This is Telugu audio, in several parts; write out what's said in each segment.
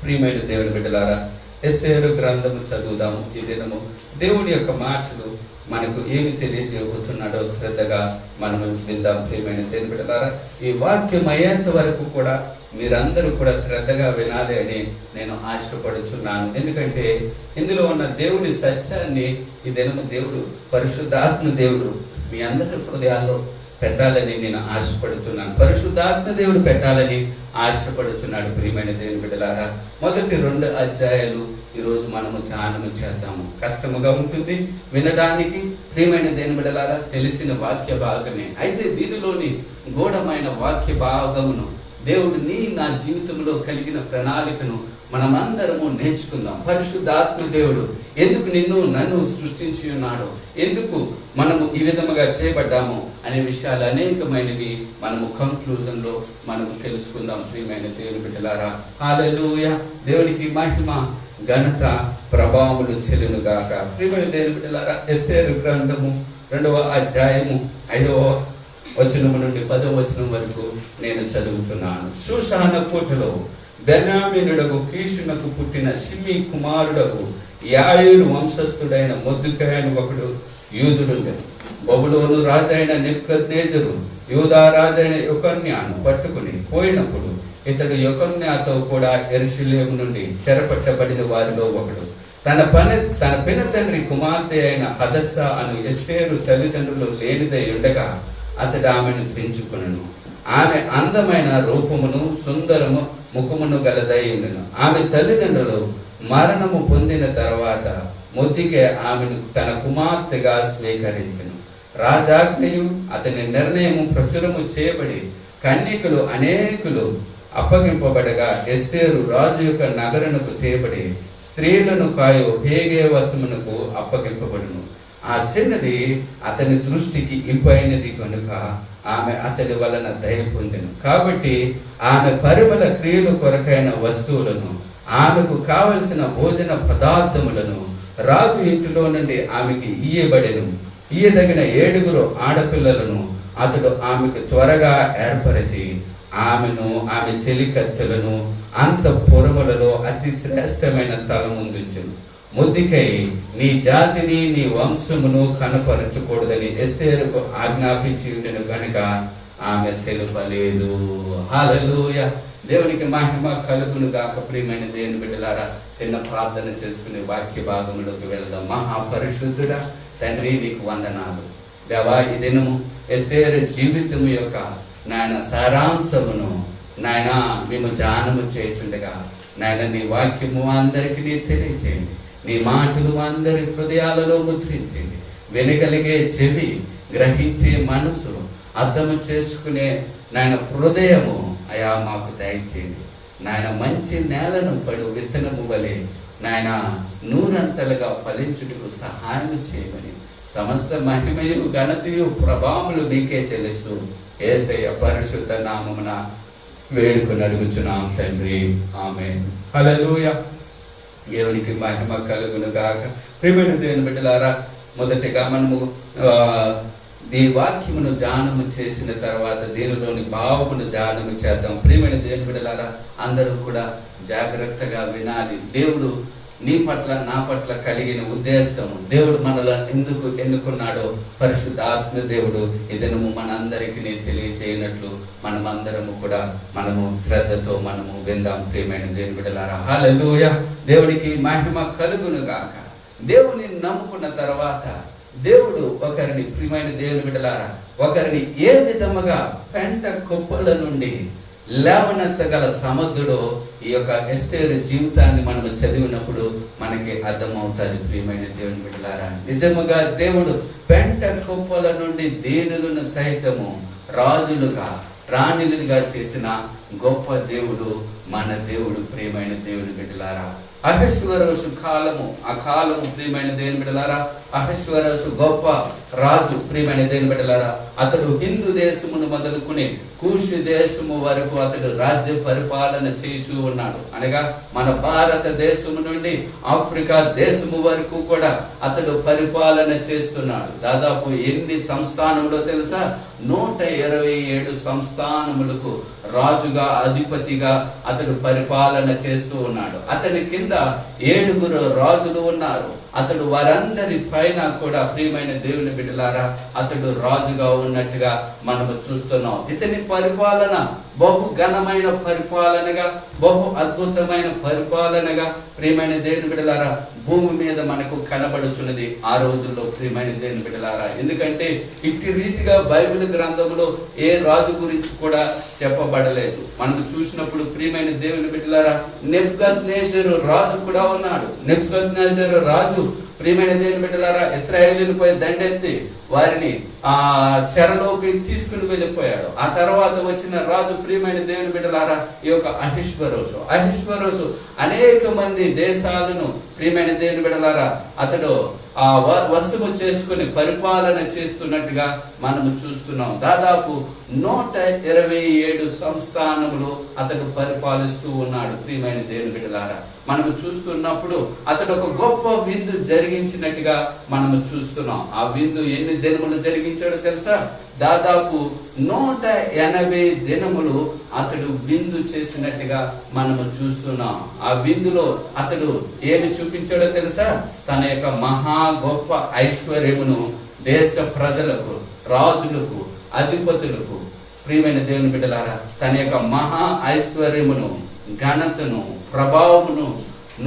ప్రియమైన దేవుని బిడ్డలారా, ఎస్తేరు గ్రంథము చదువుదాము. ఈ దినము దేవుని యొక్క మాటలు మనకు ఏమి తెలియజేయబోతున్నాడో శ్రద్ధగా మనము విందాం. ప్రియమైన దేవుని బిడ్డలారా, ఈ వాక్యం అయ్యేంత వరకు కూడా మీరందరూ కూడా శ్రద్ధగా వినాలి అని నేను ఆశపడుచున్నాను. ఎందుకంటే ఇందులో ఉన్న దేవుని సత్యాన్ని ఈ దినము దేవుడు, పరిశుద్ధాత్మ దేవుడు మీ అందరి హృదయాల్లో పెట్టాలని నేను ఆశపడుతున్నాను. పరిశుద్ధాత్మ దేవుడు పెట్టాలని ఆశపడుతున్నాడు. ప్రియమైన దేవుని బిడ్డలారా, మొదటి 2 అధ్యాయాలు ఈరోజు మనము ధ్యానము చేద్దాము. కష్టముగా ఉంటుంది వినడానికి. ప్రియమైన దేవుని బిడ్డలారా, తెలిసిన వాక్య భాగమే, అయితే దీనిలోని గూఢమైన వాక్య భాగమును దేవుడు నా జీవితంలో కలిగిన ప్రణాళికను మనమందరము నేర్చుకుందాం. పరిశుద్ధాత్మ దేవుడు ఎందుకు నన్ను సృష్టించి ఉన్నాడో, ఎందుకు మనము ఈ విధముగా చేయబడ్డాము అనే విషయాలు అనేకమైనవి మనము కంక్లూజన్ లో మనము తెలుసుకుందాం. ప్రియమైన దేవుని బిడ్డలారా, హల్లెలూయా. దేవునికి మహిమ, ఘనత, ప్రభావములు చెల్లును గాక. ప్రియమైన దేవుని బిడ్డలారా, ఎస్తేరు గ్రంథము 2వ అధ్యాయము 5వ వచనము నుండి 10వ వచనం వరకు నేను చదువుతున్నాను. షూషాన కోటలో బెన్యామీనుడగు కీషునకు పుట్టిన షిమీ కుమారుడగు యాయేలు వంశస్థుడైన మొర్దెకై అని ఒకడు యూదుడుండెను. బబులోను రాజైన నెబుకద్నెజరు యూదా రాజైన యెకొన్యాను పట్టుకుని పోయినప్పుడు ఇతడు యెకొన్యాతో కూడా యెరూషలేము నుండి చెరపట్టబడిన వారిలో ఒకడు. తన పినతండ్రి కుమార్తె అయిన హదస్సా అను ఎస్తేరు తల్లిదండ్రులు లేనిదై ఉండగా అతడు ఆమెను పెంచుకొనెను. ఆమె అందమైన రూపమును సుందరము ముఖమును గలదై ఉండెను. ఆమె తల్లిదండ్రులు మరణము పొందిన తర్వాత మొర్దెకై ఆమెను తన కుమార్తెగా స్వీకరించెను. రాజాజ్ఞయు అతని నిర్ణయము ప్రచురము చేయబడి కన్యకులు అనేకులు అప్పగింపబడగా ఎస్తేరు రాజు యొక్క నగరునకు తేబడి స్త్రీలను కాయో హేగే వశమునకు అప్పగింపబడును. ఆ చిన్నది అతని దృష్టికి ఇంపైనది కనుక ఆమె అతని వలన దయ పొందెను. కాబట్టి ఆమె పరిమళ క్రియలు కొరకైన వస్తువులను, ఆమెకు కావలసిన భోజన పదార్థములను రాజు ఇంటిలో నుండి ఆమెకి ఇయ్యబడెను. ఇయ్యదగిన 7 ఆడపిల్లలను అతడు ఆమెకు త్వరగా ఏర్పరిచి ఆమెను, ఆమె చెలికత్తెలను అంతఃపురములలో అతి శ్రేష్టమైన స్థలముందుంచెను. మొర్దెకై నీ జాతిని నీ వంశమును కనపరచకూడదని ఎస్తేరుకు ఆజ్ఞాపించి ఉండెను కనుక ఆమె తెలుపలేదు. హల్లెలూయా. దేవునికి మహిమ కలుగును గాక. ప్రియమైన దేవుని బిడ్డలారా, చిన్న ప్రార్థన చేసుకునే వాక్య భాగంలోకి వెళదాం. మహాపరిశుద్ధుడా తండ్రి, నీకు వందనాలు. దేవా, ఈ దినము ఎస్తేరు జీవితము యొక్క నాయన సారాంశమును నాయన మేము ధ్యానము చేయుచుండగా నాయన నీ వాక్యము అందరికీ తెలియచేయండి. నీ మాటలు అందరి హృదయాలలో ముద్రించండి. వినగలిగే చెవి, గ్రహించే మనసు, అర్థము చేసుకునే నాయన హృదయము అయా మాకు దయచేయండి. నాయన మంచి నేలను పడు విత్తనము వలె నాయన 100 ఫలించుటకు సహాయం చేయమని సమస్త మహిమయు ఘనతయు ప్రభావములు మీకే చెల్లిస్తూ యేసయ్య పరిశుద్ధ నామమున వేడుకొని అడుగుచున్నాం తండ్రి, ఆమేన్. హల్లెలూయా. దేవునికి మహిమ కలుగును గాక. ప్రియమైన దేవుని బిడ్డలారా, మొదటిగా మనము ఈ వాక్యమును ధ్యానము చేసిన తర్వాత దీనిలోని భావమును ధ్యానము చేద్దాం. ప్రియమైన దేవుని బిడ్డలారా, అందరూ కూడా జాగ్రత్తగా వినాలి. దేవుడు నీ పట్ల, నా పట్ల కలిగిన ఉద్దేశం, దేవుడు మనల్ని ఎందుకు ఎన్నుకున్నాడో పరిశుద్ధాత్మ దేవుడు ఇదనము మనందరికీ తెలియచేయనట్లు మనమందరము కూడా మనము శ్రద్ధతో మనము విందాం. ప్రియమైన దేవుని బిడ్డలారా, హల్లెలూయా. దేవుడికి మహిమ కలుగును గాక. దేవుని నమ్ముకున్న తర్వాత దేవుడు ఒకరిని, ప్రియమైన దేవుని బిడ్డలారా, ఒకరిని ఏ విధముగా పెంట కుప్పల నుండి లేవనెత్తగల సమర్థుడో ఈ యొక్క ఎస్తేరు జీవితాన్ని మనము చదివినప్పుడు మనకి అర్థమవుతుంది. ప్రియమైన దేవుని బిడ్డలారా, నిజముగా దేవుడు పెంట కుప్పల నుండి దీనులను సైతము రాజులుగా, రాణిలుగా చేసిన గొప్ప దేవుడు మన దేవుడు. ప్రియమైన దేవుని బిడ్డలారా, అహశ్వరోషు కాలము, ఆ కాలము ప్రియమైన దేవుని బిడ్డలారా, అహశ్వరోషు గొప్ప రాజు, ప్రియమైన దేవుని బిడ్డలారా, అతడు హిందూ దేశమును మొదలుకుని కూషు దేశము వరకు అతడు రాజ్య పరిపాలన చేయుచూ ఉన్నాడు. అనగా మన భారతదేశము నుండి ఆఫ్రికా దేశము వరకు కూడా అతడు పరిపాలన చేస్తున్నాడు. దాదాపు ఎన్ని సంస్థానములో తెలుసా? 127 సంస్థానములకు రాజుగా, అధిపతిగా అతడు పరిపాలన చేస్తూ ఉన్నాడు. అతని కింద 7 రాజులు ఉన్నారు. అతడు వారందరి పైన కూడా, ప్రియమైన దేవుని బిడ్డలారా, అతడు రాజుగా ఉన్నట్టుగా మనము చూస్తున్నాం. ఇతని పరిపాలన బహు ఘనమైన పరిపాలనగా, బహు అద్భుతమైన పరిపాలనగా, ప్రియమైన దేవుని బిడ్డలారా, భూమి మీద మనకు కనబడుచున్నది ఆ రోజుల్లో, ప్రియమైన దేవుని బిడ్డలారా. ఎందుకంటే ఇట్టి రీతిగా బైబిల్ గ్రంథంలో ఏ రాజు గురించి కూడా చెప్పబడలేదు. మనకు చూసినప్పుడు, ప్రియమైన దేవుని బిడ్డలారా, నెబుకద్నెజరు రాజు కూడా ఉన్నాడు. నెబుకద్నెజరు రాజు, ప్రియమైన దేవుని బిడ్డలారా, ఇశ్రాయేలీయులపై దండెత్తి వారిని చెరలోకి తీసుకుని వెళ్ళిపోయాడు. ఆ తర్వాత వచ్చిన రాజు, ప్రియమైన దేవుని బిడ్డలారా, ఈ యొక్క అహిష్వరోసు అనేక మంది దేశాలను, ప్రియమైన దేవుని బిడ్డలారా, అతడు వశము చేసుకుని పరిపాలన చేస్తున్నట్టుగా మనము చూస్తున్నాం. దాదాపు 127 సంస్థానములు అతడు పరిపాలిస్తూ ఉన్నాడు. ప్రియమైన దేవుని బిడ్డలారా, మనము చూస్తున్నప్పుడు అతడు ఒక గొప్ప విందు జరిగించినట్టుగా మనము చూస్తున్నాం. ఆ విందు ఎన్ని దినములు జరిగించాడో తెలుసా? దాదాపు 180 దినములు అతడు విందు చేసినట్టుగా మనము చూస్తున్నాం. ఆ విందులో అతడు ఏమి చూపించాడో తెలుసా? తన యొక్క మహా గొప్ప ఐశ్వర్యమును దేశ ప్రజలకు, రాజులకు, అధిపతులకు, ప్రియమైన దేవుని బిడ్డలారా, తన యొక్క మహా ఐశ్వర్యమును, ఘనతను, ప్రభావమును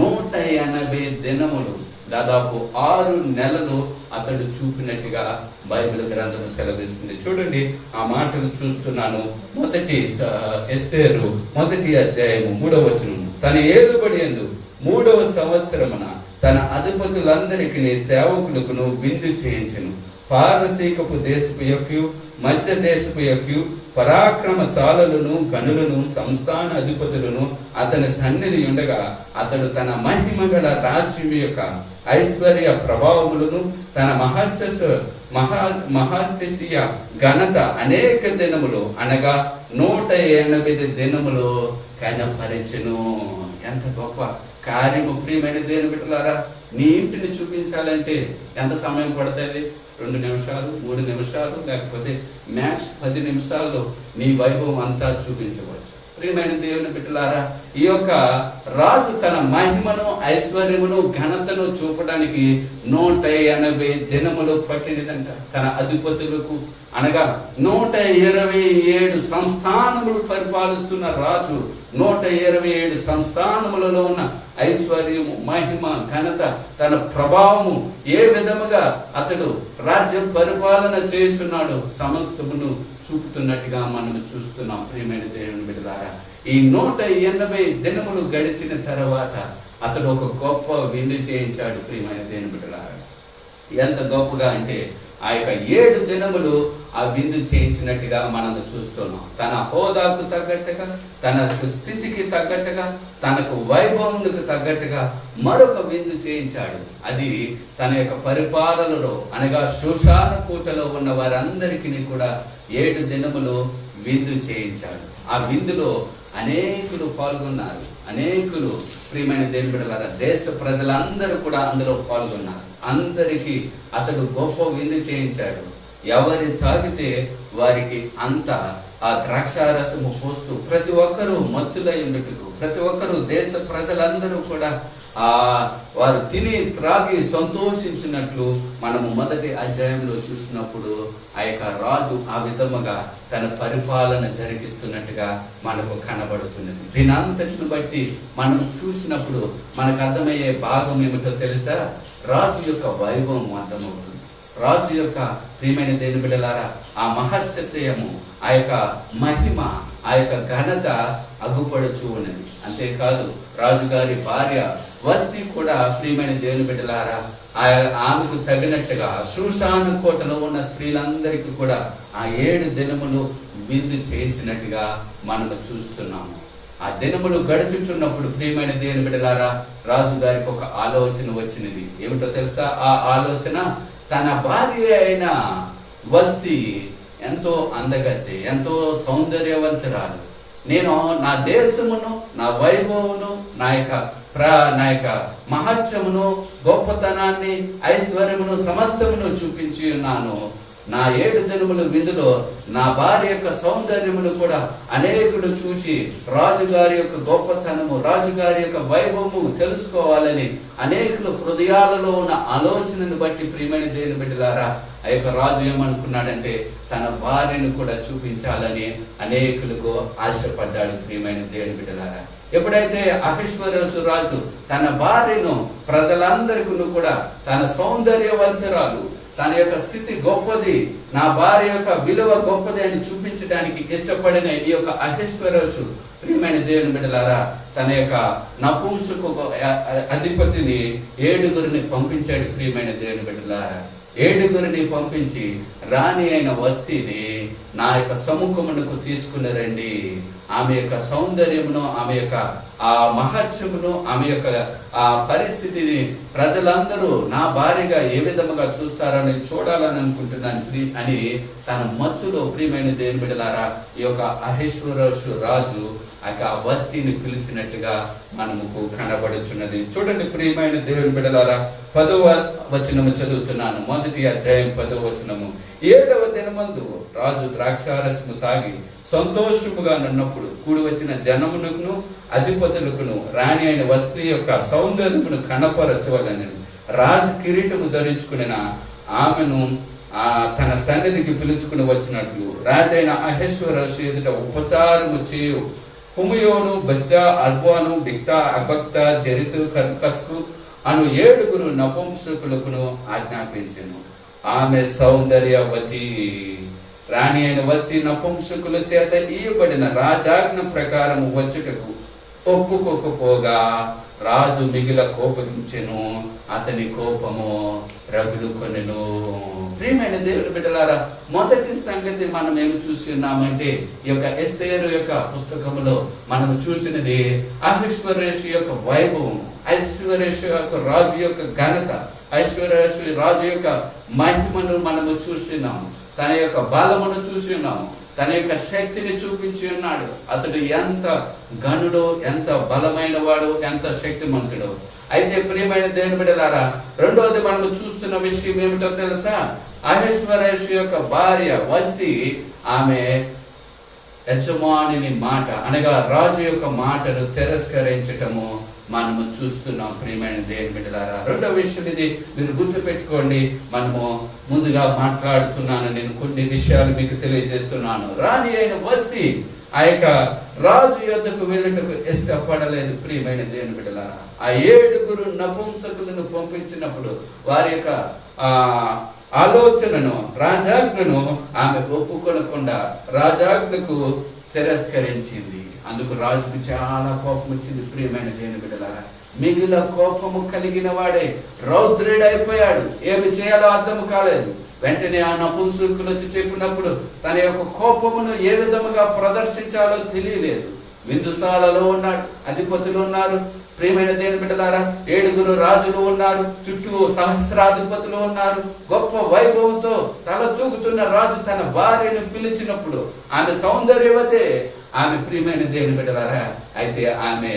180 దినములు, దాదాపు 6 నెలలు అతడు చూపినట్టుగా బైబిల్ గ్రంథం సెలవిస్తుంది. చూడండి, ఆ మాటలు చూస్తున్నాను. మొదటి ఎస్తేరు 1వ అధ్యాయము 3వ వచనం. తన ఏలుబడి యందు 3వ సంవత్సరమున తన అధిపతులందరికీ సేవకులకు విందు చేయించెను. పారసీకపు దేశపు యొక్కయు మధ్య దేశపు యొక్కయు పరాక్రమశాలులను, గనులను, సంస్థాన అధిపతులను అతని సన్నిధి ఉండగా అతడు తన మహిమ గల రాజ్యం యొక్క ఐశ్వర్య ప్రభావములను, తన మహాతిశయ ఘనత అనేక దినములు, అనగా 180 దినములు కనపరిచెను. ఎంత గొప్ప కార్యము, ప్రియమైన దేవుని బిడ్డలారా. నీ ఇంటిని చూపించాలంటే ఎంత సమయం పడుతుంది? 2 నిమిషాలు, 3 నిమిషాలు, లేకపోతే మ్యాక్స్ 10 నిమిషాల్లో నీ వైభవం అంతా చూపించవచ్చు. ప్రియమైన దేవుని బిడ్డలారా, ఈ యొక్క రాజు తన మహిమను, ఐశ్వర్యమును, ఘనతను చూపడానికి 180 దినములు పట్టినదంట. తన అధిపతులకు, అనగా 127 సంస్థానములు పరిపాలిస్తున్న రాజు 127 సంస్థానములలో ఉన్న ఐశ్వర్యము, మహిమ, ఘనత, తన ప్రభావము ఏ విధముగా అతడు రాజ్యం పరిపాలన చేయుచున్నాడు సమస్తమును చూపుతున్నట్టుగా మనం చూస్తున్నాం. ప్రియమైన దేవుని బిడ్డలారా, ఈ 180 దినములు గడిచిన తర్వాత అతడు ఒక గొప్ప విందు చేయించాడు. ప్రియమైన దేవుని బిడ్డలారా, ఎంత గొప్పగా అంటే ఆ యొక్క 7 దినములు ఆ విందు చేయించినట్టుగా మనం చూస్తున్నాం. తన హోదాకు తగ్గట్టుగా, తన స్థితికి తగ్గట్టుగా, తనకు వైభవములకు తగ్గట్టుగా మరొక విందు చేయించాడు. అది తన యొక్క పరిపాలనలో, అనగా శోషాన పూటలో ఉన్న వారందరికీ కూడా 7 దినములు విందు చేయించాడు. ఆ విందులో అనేకులు పాల్గొన్నారు. అనేకులు, ప్రియమైన దేవుని బిడ్డలారా, దేశ ప్రజలందరూ కూడా అందులో పాల్గొన్నారు. అందరికీ అతడు గొప్ప విందు చేయించాడు. ఎవరి తాగితే వారికి అంత ఆ ద్రాక్షారసము పోస్తూ ప్రతి ఒక్కరూ మత్తులై ఉండటకు, ప్రతి ఒక్కరూ దేశ ప్రజలందరూ కూడా వారు తిని త్రాగి సంతోషించినట్లు మనము మొదటి అధ్యాయంలో చూసినప్పుడు ఆ యొక్క రాజు ఆ విధముగా తన పరిపాలన జరిగిస్తున్నట్టుగా మనకు కనబడుతున్నది. దీనంతటిని బట్టి మనం చూసినప్పుడు మనకు అర్థమయ్యే భాగం ఏమిటో తెలుసా? రాజు యొక్క వైభవం అర్థమవుతుంది. రాజు యొక్క, ప్రియమైన దేవుని బిడ్డలారా, ఆ మహత్యశ్రేయము, ఆ యొక్క మహిమ, ఆ యొక్క ఘనత అగ్గుపడుచు ఉన్నది. అంతేకాదు రాజుగారి భార్య వస్తి కూడా, ప్రియమైన దేవుని బిడ్డలారా, ఆమెకు తగినట్టుగా శూషాన కోటలో ఉన్న స్త్రీలందరికీ కూడా ఆ 7 దినములు విందు చేయించినట్టుగా మనము చూస్తున్నాము. ఆ దినములు గడుచుచున్నప్పుడు, ప్రియమైన దేవుని బిడ్డలారా, రాజు గారికి ఒక ఆలోచన వచ్చినది. ఏమిటో తెలుసా? ఆ ఆలోచన తన భార్య అయిన వస్తి ఎంతో అందగత్తె, ఎంతో సౌందర్యవంతురాలు. నేను నా దేశమును, నా వైభవమును, నా యొక్క మహత్యమును, గొప్పతనాన్ని, ఐశ్వర్యమును సమస్తమును చూపించి ఉన్నాను. నా 7 దినముల విందులో నా భార్య యొక్క సౌందర్యమును కూడా అనేకులు చూచి రాజుగారి యొక్క గొప్పతనము, రాజుగారి యొక్క వైభవము తెలుసుకోవాలని అనేకులు హృదయాలలో ఉన్న ఆలోచనను బట్టి ప్రియమైన దేవుని బిడ్డలారా, ఆ యొక్క రాజు ఏమనుకున్నాడంటే తన భార్యను కూడా చూపించాలని అనేకులకు ఆశపడ్డాడు. ప్రియమైన దేవుని బిడ్డలారా, ఎప్పుడైతే అహష్వేరోషు రాజు తన భార్యను ప్రజలందరికీ కూడా తన సౌందర్యవంతురాలు, తన యొక్క స్థితి గొప్పది, నా భార్య యొక్క విలువ గొప్పది అని చూపించడానికి ఇష్టపడిన ఈ యొక్క అహష్వేరోషు ప్రియమైన దేవుని బిడ్డలారా, తన యొక్క నపుంసకు అధిపతిని 7 పంపించాడు. ప్రియమైన దేవుని బిడ్డలారా, 7 పంపించి రాణి అయిన వస్తిని నా యొక్క సముఖమునకు తీసుకుని రండి. ఆమె యొక్క సౌందర్యమును, ఆమె యొక్క ఆ మహత్యమును, ఆమె యొక్క ఆ పరిస్థితిని ప్రజలందరూ నా భార్యగా ఏ విధముగా చూస్తారని చూడాలని అనుకుంటున్నాను అని తన మత్తులో ప్రియమైన దేవుని బిడ్డలారా ఈ యొక్క అహష్వేరోషు రాజు ఆ వస్తిని పిలిచినట్టుగా మనకు కనబడుచున్నది. చూడండి ప్రియమైన దేవుని బిడ్డలారా, 10వ వచనము చదువుతున్నాను. మొదటి అధ్యాయం 10వ వచనము. 7వ దినమందు రాజు ద్రాక్షారసము తాగి సంతోషముగా నున్నప్పుడు కూడి వచ్చిన జనమునకును అధిపతులకును రాణి అయిన వస్తి యొక్క సౌందర్యమును కనపరచవలని రాజు కిరీటము ధరించుకున్న ఆమెను తన సన్నిధికి పిలుచుకుని వచ్చినట్లు రాజైన అహష్వేరోషు ఎదుట ఉపచారము చేయు హుమయోను, బస్దా, అల్వాను, బిక్తా, అబక్తా, జెరితు, కర్కస్కు అను 7 నపుంసకులకును ఆజ్ఞాపించెను. ఆమె సౌందర్యవతి. రాణి అయిన వస్తి నపుంసకుల చేత ఇయ్యబడిన రాజాజ్ఞ ప్రకారం వచ్చుటకు ఒప్పుకోకపోగా రాజు మిగిల కోపగించెను, అతని కోపము రగులుకొనెను. ప్రియమైన దేవుని బిడ్డలారా, మొదటి సంగతి మనం ఏమి చూసి ఉన్నామంటే ఈ యొక్క ఎస్తేరు యొక్క పుస్తకములో మనం చూసినది అహష్వేరోషు యొక్క వైభవం, అహష్వేరోషు యొక్క రాజు యొక్క ఘనత, అహష్వేరోషు రాజు యొక్క మహిమను మనము చూస్తున్నాము, తన యొక్క బలమును చూసి ఉన్నాము, తన యొక్క శక్తిని చూపించి ఉన్నాడు. అతడు ఎంత ఘనుడు, ఎంత బలమైన వాడు, ఎంత శక్తిమంతుడు. అయితే ప్రియమైన దేవుని బిడ్డలారా, రెండవది మనము చూస్తున్న విషయం ఏమిటో తెలుసా? అహష్వేరోషు యొక్క భార్య వస్తి ఆమె యజమానిని మాట అనగా రాజు యొక్క మాటను తిరస్కరించటము మనము చూస్తున్నాం. ప్రియమైన దేవుని బిడ్డలారా, రెండవ విషయం ఇది మీరు గుర్తు పెట్టుకోండి. మనము ముందుగా మాట్లాడుతున్నాను, నేను కొన్ని విషయాలు మీకు తెలియజేస్తున్నాను. రాణి అయిన వస్తి ఆ యొక్క రాజు యొద్దకు వెళ్ళటకు ఇష్టపడలేదు. ప్రియమైన దేవుని బిడ్డలారా, ఆ 7 నపుంసకులను పంపించినప్పుడు వారి యొక్క ఆలోచనను, రాజాజ్ఞను ఆమె ఒప్పుకొనకుండా రాజాజ్ఞకు తిరస్కరించింది. అందుకు రాజుకు చాలా కోపం వచ్చింది. ప్రియమైన దేవుని బిడ్డలారా, మిగిలిన కోపము కలిగిన వాడే రౌద్రుడైపోయాడు. ఏమి చేయాలో అర్థం కాలేదు. వెంటనే ఆ నపుంసకులు వచ్చి చెప్పినప్పుడు తన యొక్క కోపమును ఏ విధముగా ప్రదర్శించాలో తెలియలేదు. విందుశాలలో ఉన్నాడు, అధిపతులు ఉన్నారు. ప్రియమైన దేవుని బిడ్డలారా, 7 రాజులు ఉన్నారు, చుట్టూ సహస్రాధిపతులు ఉన్నారు. గొప్ప వైభవంతో తల తూగుతున్న రాజు తన భార్యను పిలిచినప్పుడు ఆమె సౌందర్యవతే. ఆమె ప్రియమైన దేవుని బిడ్డలారా, అయితే ఆమె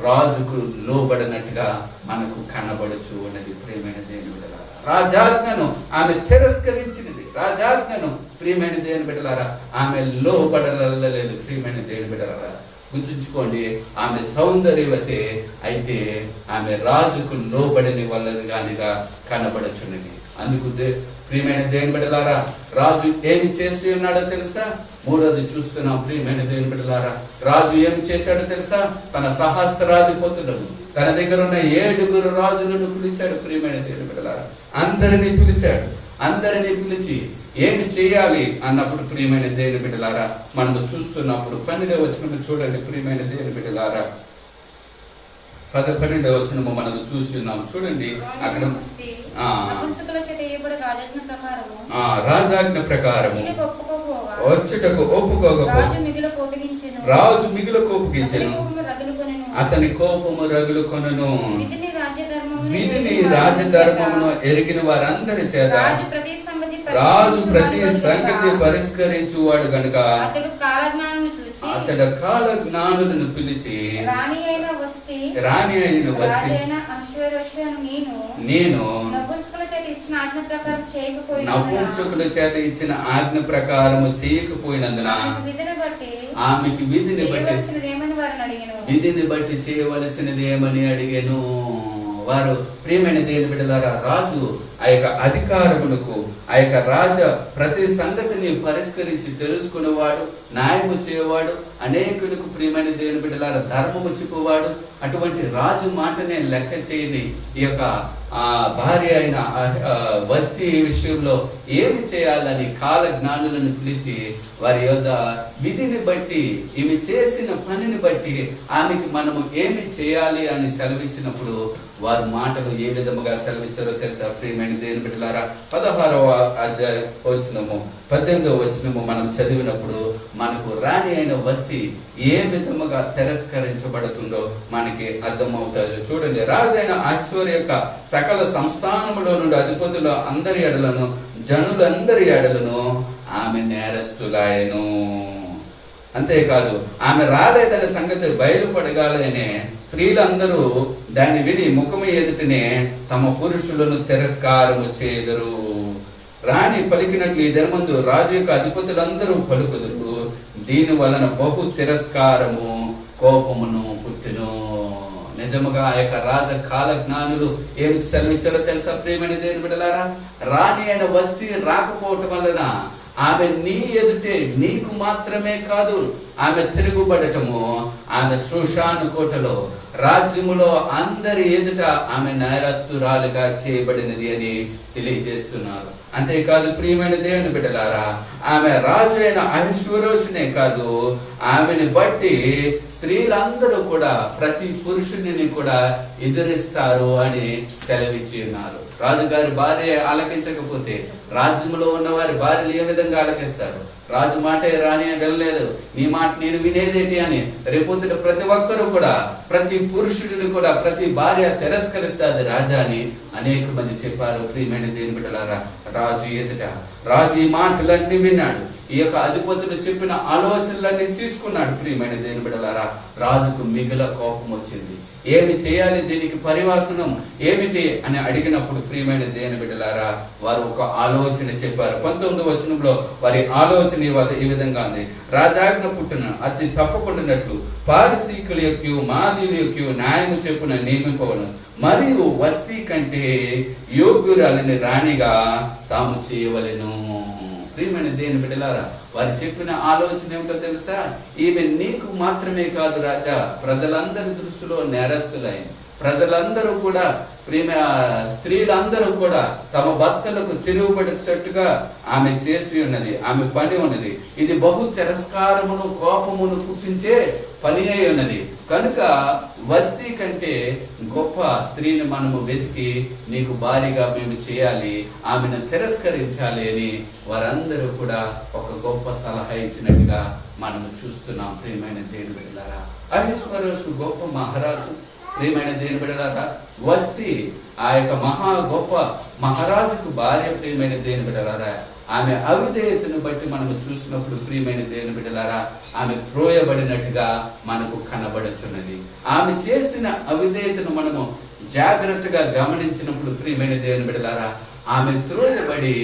రాజుకు లోబడినట్టుగా మనకు కనబడుచు ఉన్నది. ప్రియమైన దేవుని బిడ్డలారా, రాజాజ్ఞను ఆమె తిరస్కరించినది. రాజాజ్ఞను ప్రియమైన దేవుని బిడ్డలారా ఆమె లోబడలేదు. ప్రియమైన దేవుని బిడ్డలారా, గుర్తుంచుకోండి, ఆమె సౌందర్యవతే. అయితే ఆమె రాజుకు లోబడిని వల్లగానిగా కనబడుచున్నది. అందుకు ప్రియమైన దేవుని బిడ్డలారా, రాజు ఏమి చేసి ఉన్నాడో తెలుసా? మూడోది చూస్తున్నాం. ప్రియమైన దేవుని బిడ్డలారా, రాజు ఏమి చేశాడో తెలుసా? తన సహస్రాధిపతులను, తన దగ్గర ఉన్న 7 రాజులను పిలిచాడు. ప్రియమైన దేవుని బిడ్డలారా, అందరినీ పిలిచాడు. అందరినీ పిలిచి ఏమి చేయాలి అన్నప్పుడు ప్రియమైన దేవుని బిడ్డలారా మనము చూస్తున్నప్పుడు 12వ వచనము చూడండి. ప్రియమైన దేవుని బిడ్డలారా, 12వ వచనము మనము చూస్తున్నాం. చూడండి, అక్కడ రాజాజ్ఞ ప్రకారము వచ్చుటకు ఒప్పుకోకపో రాజు మిగిల కోపగించెను, అతని కోపము రగులు కొనును. విధిని రాజధర్మమును ఎరిగిన వారందరి చేత రాజు ప్రతి సంగతి పరిష్కరించువాడు గనుక అతడు కాల జ్ఞానులను పిలిచి రాణి అయిన వస్తి నేను నపుంసకుల చేత ఇచ్చిన ఆజ్ఞ ప్రకారము చేయకపోయినందున ఆమెకి విధిని బట్టి చేయవలసినది ఏమని అడిగాను. వారు ప్రియమైన దేవుని బిడ్డలారా, రాజు ఆ యొక్క అధికారములకు ఆ యొక్క రాజ ప్రతి సంగతిని పరిష్కరించి తెలుసుకునేవాడు, న్యాయము చేయవాడు, అనేకులకు ప్రియమైన దేవుని బిడ్డలారా ధర్మము చెప్పువాడు. అటువంటి రాజు మాటనే లెక్క చేయని ఈ యొక్క భార్య అయిన వస్తీ విషయంలో ఏమి చేయాలని కాల జ్ఞానులను పిలిచి వారి యొద్ద విధిని బట్టి ఈమె చేసిన పనిని బట్టి ఆమెకి మనము ఏమి చేయాలి అని సెలవిచ్చినప్పుడు వారి మాటలు ఏ విధముగా సెలవిచ్చారో తెలుసా ప్రియమైన దేవుని బిడ్డలారా? 16వ వచనము 18వ వచనము మనం చదివినప్పుడు మనకు రాణి అయిన వస్తీ ఏ విధముగా తిరస్కరించబడుతుందో మనకి అర్థమవుతారు. చూడండి, రాజు అయిన ఐశ్వర్య యొక్క సకల సంస్థానములో నుండి అధిపతుల అందరి ఎడలను జనులందరి ఎడలను ఆమె నేరస్తులాయను. అంతేకాదు, ఆమె రాలేదనే సంగతి బయలుపడగాలనే స్త్రీలందరూ దాన్ని విని ముఖము ఎదుటనే తమ పురుషులను తిరస్కారము చేదురు. రాణి పలికినట్లు ఈ దినమందు రాజు యొక్క అధిపతులందరూ పలుకుదురు. దీని వలన బహు తిరస్కారము కోపమును పుట్టును. నిజముగా ఆ యొక్క రాజ కాల జ్ఞానులు ఏమి సెలవిచ్చారో తెలుసా ప్రియమైన దేవుని బిడ్డలారా? రాణి అయిన వస్తీ రాకపోవటం వలన ఆమె నీ ఎదుటే నీకు మాత్రమే కాదు ఆమె తిరుగుబడటము, ఆమె శూషాను కోటలో రాజ్యములో అందరి ఎదుట ఆమె నేరస్తురాలుగా చేయబడినది అని తెలియజేస్తున్నారు. అంతేకాదు ప్రియమైన దేవుని బిడ్డలారా, ఆమె రాజు అయిన అహష్వేరోషునే కాదు, ఆమెను బట్టి స్త్రీలందరూ కూడా ప్రతి పురుషుని కూడా ఎదురిస్తారు అని సెలవిచ్చి ఉన్నారు. రాజుగారి భార్య ఆలకించకపోతే రాజ్యంలో ఉన్న వారి భార్యలు ఏ విధంగా ఆలకిస్తారు? రాజు మాటే రాని వెళ్ళలేదు, నీ మాట నేను వినేదేంటి అని రేపొద్దుట ప్రతి ఒక్కరూ కూడా, ప్రతి పురుషుడిని కూడా ప్రతి భార్య తిరస్కరిస్తుంది రాజా అని అనేక మంది చెప్పారు. ప్రియమైన దేవుని బిడ్డలారా, రాజు ఎదుట రాజు ఈ మాటలన్నీ విన్నాడు, ఈ యొక్క అధిపతులు చెప్పిన ఆలోచనలన్నీ తీసుకున్నాడు. ప్రియమైన దేవుని బిడ్డలారా, రాజుకు మిగుల కోపం వచ్చింది. ఏమి చేయాలి, దీనికి పరివాసనం ఏమిటి అని అడిగినప్పుడు ప్రియమైన దేవుని బిడ్డలారా వారు ఒక ఆలోచన చెప్పారు. 19వ వచనంలో వారి ఆలోచన ఈ విధంగా ఉంది. రాజాజ్ఞ పుట్టున అతి తప్పకుండానట్లు పారసీకుల యొక్క మాదీల యొక్క న్యాయము చెప్పున నియమింపవను, మరియు వస్తీ కంటే యోగ్యురాలిని రాణిగా తాము చేయవలెను. ప్రియమైన దేవుని బిడ్డలారా, వారు చెప్పిన ఆలోచన ఏమిటో తెలుసా? ఈమె నీకు మాత్రమే కాదు రాజా, ప్రజలందరి దృష్టిలో నేరస్తులైంది. ప్రజలందరూ కూడా స్త్రీలందరూ కూడా తమ భర్తలకు తిరుగుబడినట్టుగా ఆమె చేసి ఉన్నది, ఆమె పని ఉన్నది. ఇది బహు తిరస్కారమును కోపమును పుట్టించే పని అయి ఉన్నది. కనుక వస్తీ కంటే గొప్ప స్త్రీని మనము వెతికి నీకు భారీగా మేము చేయాలి, ఆమెను తిరస్కరించాలి అని వారందరూ కూడా ఒక గొప్ప సలహా ఇచ్చినట్టుగా మనము చూస్తున్నాం. ప్రియమైన దేవుని బిడ్డలారా, అహష్వేరోషు గొప్ప మహారాజు. ప్రియమైన దేవుని బిడ్డలారా, వస్తీ ఆ యొక్క మహా గొప్ప మహారాజుకు భార్య. ప్రియమైన దేవుని బిడ్డలారా, ఆమె అవిధేయతను బట్టి మనము చూసినప్పుడు ప్రియమైన దేవుని బిడ్డలారా ఆమె త్రోయబడినట్టుగా మనకు కనబడుచున్నది. ఆమె చేసిన అవిధేయతను మనము జాగ్రత్తగా గమనించినప్పుడు ప్రియమైన దేవుని బిడ్డలారా ఆమె త్రోయబడి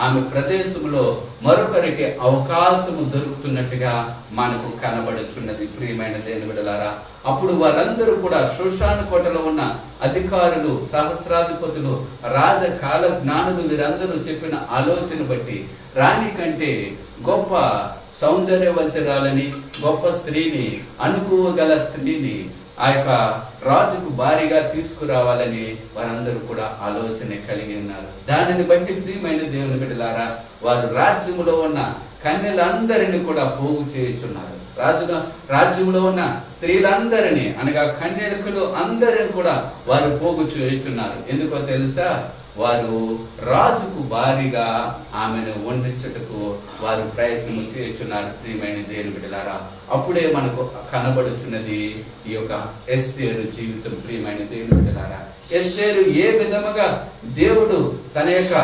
ఆమె ప్రదేశంలో మరొకరికి అవకాశము దొరుకుతున్నట్టుగా మనకు కనబడుచున్నది. ప్రియమైన దేవుని బిడ్డలారా, అప్పుడు వారందరూ కూడా శూషాను కోటలో ఉన్న అధికారులు, సహస్రాధిపతులు, రాజ కాల జ్ఞానులు వీరందరూ చెప్పిన ఆలోచన బట్టి రాణి కంటే గొప్ప సౌందర్యవంతురాలని, గొప్ప స్త్రీని, అనుకోగల స్త్రీని ఆ యొక్క రాజుకు భారీగా తీసుకురావాలని వారందరూ కూడా ఆలోచన కలిగి ఉన్నారు. దానిని బట్టి ప్రియమైన దేవుని బిడ్డలారా వారు రాజ్యములో ఉన్న కన్యలందరినీ కూడా పోగు చేయుచున్నారు. రాజ్యంలో ఉన్న స్త్రీలందరినీ అనగా కన్యకులు అందరిని కూడా వారు పోగు చేయుచున్నారు. ఎందుకో తెలుసా? వారు రాజుకు భారీగా ఆమెను వండించుటకు వారు ప్రయత్నం చేస్తున్నారు ప్రియమైన దేవుని బిడ్డలారా. అప్పుడే మనకు కనబడుచున్నది ఈ యొక్క ఎస్తేరు జీవితం ప్రియమైన దేవుని బిడ్డలారా. ఎస్తేరు ఏ విధముగా దేవుడు తన యొక్క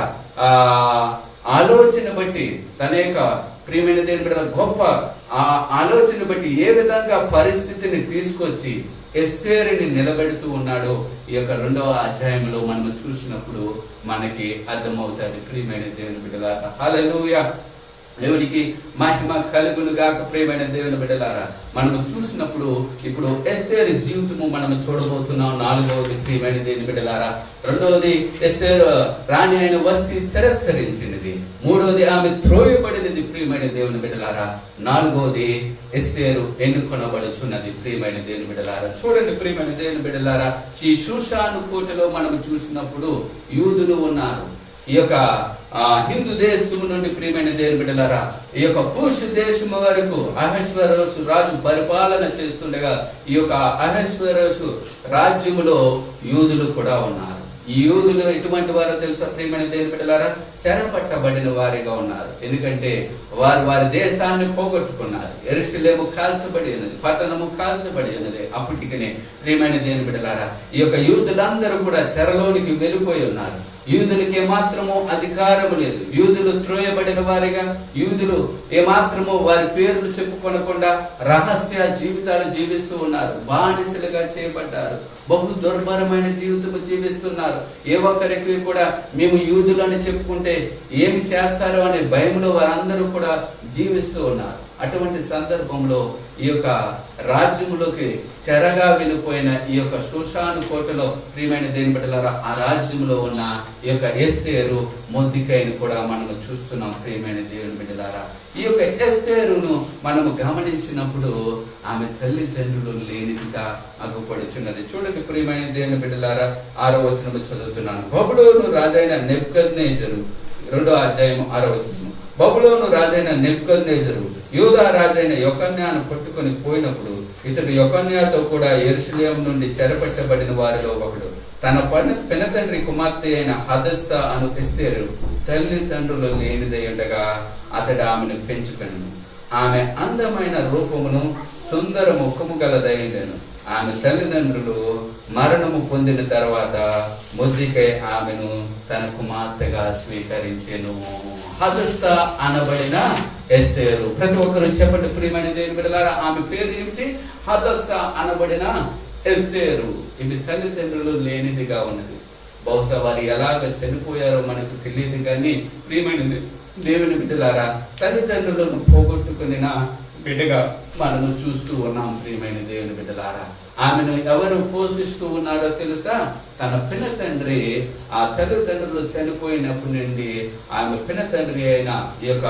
ఆలోచన బట్టి, తన యొక్క ప్రియమైన దేవుని బిడ్డల గొప్ప ఆలోచన బట్టి ఏ విధంగా పరిస్థితిని తీసుకొచ్చి ఎస్తేరుని నిలబెడుతూ ఉన్నాడో ఈ యొక్క 2వ అధ్యాయంలో మనం చూసినప్పుడు మనకి అర్థమవుతుంది ప్రియమైన దేవుని బిడ్డలారా. హల్లెలూయా, దేవునికి మహిమ కలుగును గాక. ప్రియమైన దేవుని బిడ్డలారా, మనము చూసినప్పుడు ఇప్పుడు ఎస్తేరు జీవితము మనము చూడబోతున్నాం. 4వది ప్రియమైన దేవుని బిడ్డలారా. 2వది ఎస్తేరు రాణి అయిన వస్తీ తిరస్కరించినది. 3వది ఆమె త్రోయబడినది ప్రియమైన దేవుని బిడ్డలారా. 4వది ఎస్తేరు ఎన్నుకొనబడుచున్నది ప్రియమైన దేవుని బిడ్డలారా. చూడండి ప్రియమైన దేవుని బిడ్డలారా, ఈ షూషాను కోటలో మనం చూసినప్పుడు యూదులు ఉన్నారు. ఈ యొక్క హిందూ దేశము నుండి ప్రియమైన దేవుని బిడ్డలారా, ఈ యొక్క కూషు దేశము వరకు అహష్వేరోషు రాజు పరిపాలన చేస్తుండగా ఈ యొక్క అహష్వేరోషు రాజ్యములో యూదులు కూడా ఉన్నారు. ఈ యూదులు ఎటువంటి వారో తెలుసా ప్రియమైన దేవుని బిడ్డలారా? చెరపట్టబడిన వారిగా ఉన్నారు. ఎందుకంటే వారు వారి దేశాన్ని పోగొట్టుకున్నారు. యెరూషలేము కాల్చబడి ఉన్నది, పట్టణము కాల్చబడి ఉన్నది. అప్పటికనే ప్రియమైన దేవుని బిడ్డలారా, ఈ యొక్క యూదులందరూ కూడా చెరలోనికి వెళ్ళిపోయి ఉన్నారు. యూదులకి ఏమాత్రము అధికారము లేదు. యూదులు త్రోయబడిన వారిగా, యూదులు ఏమాత్రము వారి పేర్లు చెప్పుకొనకుండా రహస్య జీవితాలు జీవిస్తూ ఉన్నారు. బానిసలుగా చేయబడ్డారు. బహు దుర్భరమైన జీవితం జీవిస్తున్నారు. ఏ ఒక్కరికి కూడా మేము యూదులు అని చెప్పుకుంటే ఏమి చేస్తారో అనే భయంలో వారందరూ కూడా జీవిస్తూ ఉన్నారు. అటువంటి సందర్భంలో ఈ యొక్క రాజ్యములోకి చెరగా వెళ్ళిపోయిన ఈ యొక్క షూషాను కోటలో ప్రియమైన దేవుని బిడ్డలారా, ఆ రాజ్యంలో ఉన్న ఈ యొక్క ఎస్తేరు మొర్దెకైని కూడా మనము చూస్తున్నాం ప్రియమైన దేవుని బిడ్డలారా. ఈ యొక్క ఎస్తేరును మనము గమనించినప్పుడు ఆమె తల్లిదండ్రులు లేనిదిగా అగుపడుచున్నది. చూడండి ప్రియమైన దేవుని బిడ్డలారా, 6వ వచనము చదువుతున్నాను. బబులోను రాజైన నెబుకద్నెజరు, 2వ అధ్యాయం 6వ వచనం. బబులోను రాజైన నెబుకద్నెజరు యూదా రాజైన యొకన్యాను పట్టుకొని పోయినప్పుడు ఇతడు యొకన్యాతో కూడా యెరూషలేము నుండి చెరపట్టబడిన వారిలో ఒకడు. తన పెనతండ్రి కుమార్తె అయిన హదస్సా అను ఎస్తేరు తల్లిదండ్రులు లేనిదై ఉండగా అతడు ఆమెను పెంచుకొనెను. ఆమె అందమైన రూపమును సుందర ముఖము గలదైండెను. ఆమె తల్లిదండ్రులు మరణము పొందిన తర్వాత మొర్దెకై ఆమెను తన కుమార్తెగా స్వీకరించెను. హదస్సా అనబడిన ఎస్తేరు. ప్రతి ఒక్కరు చెప్పండి ప్రియమైన దేవుని బిడ్డలారా, ఆమె పేరు ఏమిటి? హదస్సా అనబడిన ఎస్తేరు. ఈమె తల్లిదండ్రులు లేనిదిగా ఉన్నది. బహుశా వారు ఎలాగ చనిపోయారో మనకు తెలియదు కానీ ప్రియమైన దేవుని బిడ్డలారా, తల్లిదండ్రులను పోగొట్టుకుని బిడ్డగా మనము చూస్తూ ఉన్నాం ప్రియమైన దేవుని బిడ్డలారా. ఆమెను ఎవరు పోషిస్తూ ఉన్నారో తెలుసా? తన పినతండ్రి. ఆ తల్లిదండ్రులు చనిపోయినప్పటి నుండి ఆమె పినతండ్రి అయిన ఈ యొక్క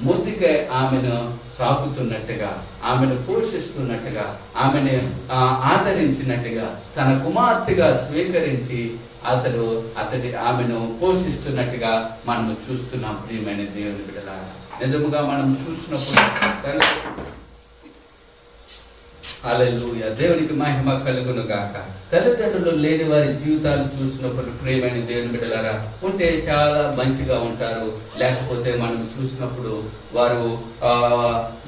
మొర్దెకై ఆమెను సాకుతున్నట్టుగా, ఆమెను పోషిస్తున్నట్టుగా, ఆమెను ఆదరించినట్టుగా, తన కుమార్తెగా స్వీకరించి ఆమెను పోషిస్తున్నట్టుగా మనము చూస్తున్నాం ప్రియమైన దేవుని బిడ్డలారా. నిజముగా మనం చూసినప్పుడు హల్లెలూయా, దేవునికి మహిమ కలుగును గాక. తల్లిదండ్రులు లేని వారి జీవితాలు చూసినప్పుడు ప్రియమైన దేవుని బిడ్డలారా, ఉంటే చాలా మంచిగా ఉంటారు. లేకపోతే మనం చూసినప్పుడు వారు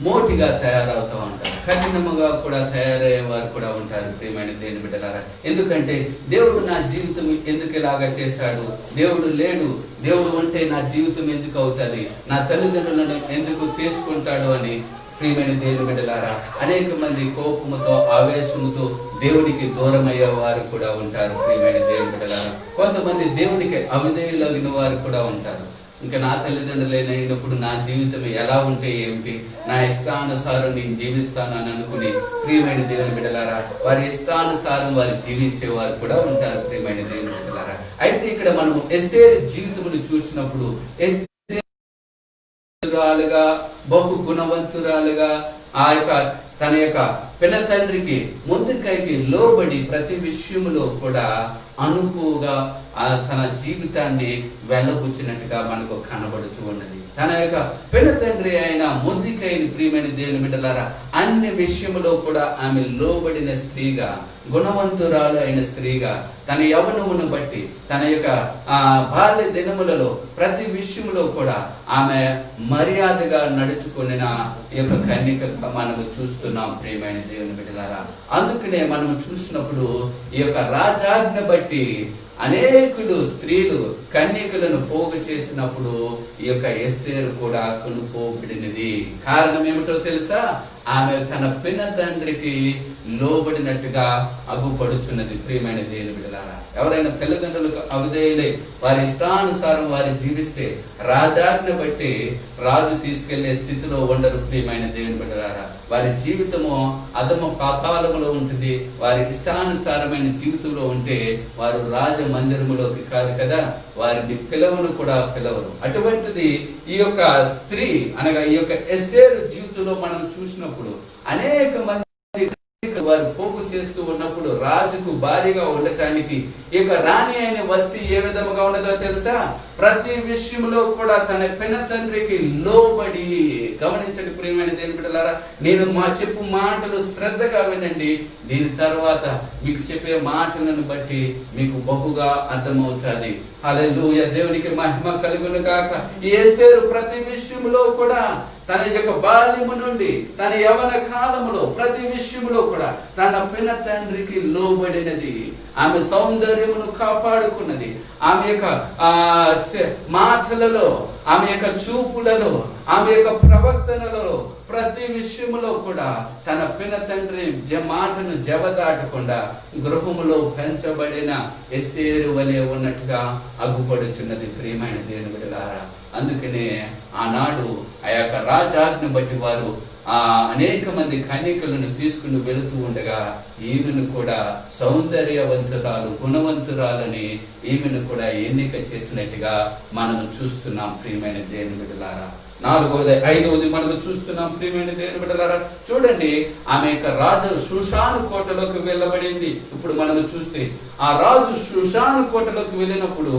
మోటిగా తయారవుతూ ఉంటారు, కఠినముగా కూడా తయారయ్యే వారు కూడా ఉంటారు ప్రియమైన దేవుని బిడ్డలారా. ఎందుకంటే దేవుడు నా జీవితం ఎందుకు ఇలాగా చేశాడు, దేవుడు లేడు, దేవుడు ఉంటే నా జీవితం ఎందుకు అవుతుంది, నా తల్లిదండ్రులను ఎందుకు తీసుకుంటాడు అని ప్రియమైన దేవుని బిడ్డలారా అనేక మంది కోపముతో ఆవేశముతో దేవునికి దూరమయ్యే వారు కూడా ఉంటారు ప్రియమైన దేవుని బిడ్డలారా. కొంతమంది దేవునికి అవిధేయులగిన వారు కూడా ఉంటారు. ఇంకా నా తల్లిదండ్రులైనప్పుడు నా జీవితం ఎలా ఉంటే ఏమిటి, నా ఇష్టానుసారం నేను జీవిస్తానని అనుకుని ప్రియమైన దేవుని బిడ్డలారా వారి ఇష్టానుసారం వారు జీవించేవారు కూడా ఉంటారు ప్రియమైన దేవుని బిడ్డలారా. అయితే ఇక్కడ మనం ఎస్తేరు జీవితమును చూసినప్పుడు బహు గుణవంతురాలుగా ఆ యొక్క తన యొక్క పినతండ్రికి మొర్దెకైకి లోబడి ప్రతి విషయంలో కూడా అనుకువగా తన జీవితాన్ని వెళ్ళబుచ్చినట్టుగా మనకు కనబడుచు ఉన్నది. తన యొక్క పినతండ్రి అయిన మొర్దెకైని ప్రియమైన దేవుని బిడ్డలారా అన్ని విషయములో కూడా ఆమె లోబడిన స్త్రీగా, గుణవంతురాలు అయిన స్త్రీగా, తన యవ్వనమును బట్టి తన యొక్క బాల్య దినములలో ప్రతి విషయంలో కూడా ఆమె మర్యాదగా నడుచుకున్న ఈ యొక్క కన్యకగా మనము చూస్తున్నాం ప్రియమైన దేవుని బిడ్డలారా. అందుకనే మనము చూసినప్పుడు ఈ యొక్క రాజాజ్ఞ బట్టి అనేకులు స్త్రీలు కన్యకలను పోగు చేసినప్పుడు ఈ యొక్క ఎస్తేరు కూడా కొనుక్కోబడినది. కారణం ఏమిటో తెలుసా? ఆమె తన పిన్న తండ్రికి లోబడినట్టుగా అగుపడుచున్నది. ప్రియమైన దేవుని బిడ్డలారా, ఎవరైనా తల్లిదండ్రులకు అవిధేయులై వారి ఇష్టానుసారం వారి జీవిస్తే రాజాజ్ఞ బట్టి రాజు తీసుకెళ్లే స్థితిలో ఉండరు. ప్రియమైన దేవుని బిడ్డలారా, వారి జీవితము అధమ పాతాళములో ఉంటుంది. వారి ఇష్టానుసారమైన జీవితంలో ఉంటే వారు రాజ మందిరములోకి కాదు కదా, వారిని పిలవను కూడా పిలవరు. అటువంటిది ఈ యొక్క స్త్రీ అనగా ఈ యొక్క ఎస్తేరు జీవితంలో మనం చూసినప్పుడు అనేక మంది వారు పోగు చేస్తూ ఉన్నప్పుడు రాజుకు భారీగా ఉండటానికి ఈ యొక్క రాణి అయిన వస్తీ ఏ విధముగా ఉన్నదో తెలుసా? ప్రతి విషయంలో కూడా తన పిన తండ్రికి లోబడి. గమనించండి ప్రియమైన దేవుని బిడ్డలారా, నేను చెప్పు మాటలు శ్రద్ధగా వినండి. దీని తర్వాత మీకు చెప్పే మాటలను బట్టి మీకు బహుగా అర్థమవుతుంది. హల్లెలూయా, దేవునికి మహిమ కలుగును గాక. ఈ ఎస్తేరు ప్రతి విషయంలో కూడా తన యొక్క బాల్యము నుండి తన యవన కాలములో ప్రతి విషయంలో కూడా తన పిన తండ్రికి లోబడినది. ఆమె సౌందర్యమును కాపాడుకున్నది. ఆమె యొక్క మాటలలో, ఆమె యొక్క చూపులలో, ఆమె యొక్క ప్రవర్తనలలో ప్రతి విషయములో కూడా తన పిన తండ్రి మాటను జవదాటకుండా గృహములో పెంచబడిన ఎస్తేరు వలె ఉన్నట్టుగా అగుపడుచున్నది. ప్రియమైన దేవుని బిడ్డలారా, అందుకనే ఆనాడు ఆ యొక్క రాజాజ్ఞ బట్టి వారు అనేక మంది కన్యకలను తీసుకుని వెళుతూ ఉండగా ఈమెను కూడా సౌందర్యవంతురాలు, గుణవంతురాలని ఈమెను కూడా ఎన్నిక చేసినట్టుగా మనము చూస్తున్నాం. ప్రియమైన దేవుని బిడ్డలారా, 4వది 5వది మనము చూస్తున్నాం. ప్రియమైన దేవుని బిడ్డలారా, చూడండి, ఆమె యొక్క రాజు షూషాను కోటలోకి వెళ్ళబడింది. ఇప్పుడు మనము చూస్తే ఆ రాజు షూషాను కోటలోకి వెళ్ళినప్పుడు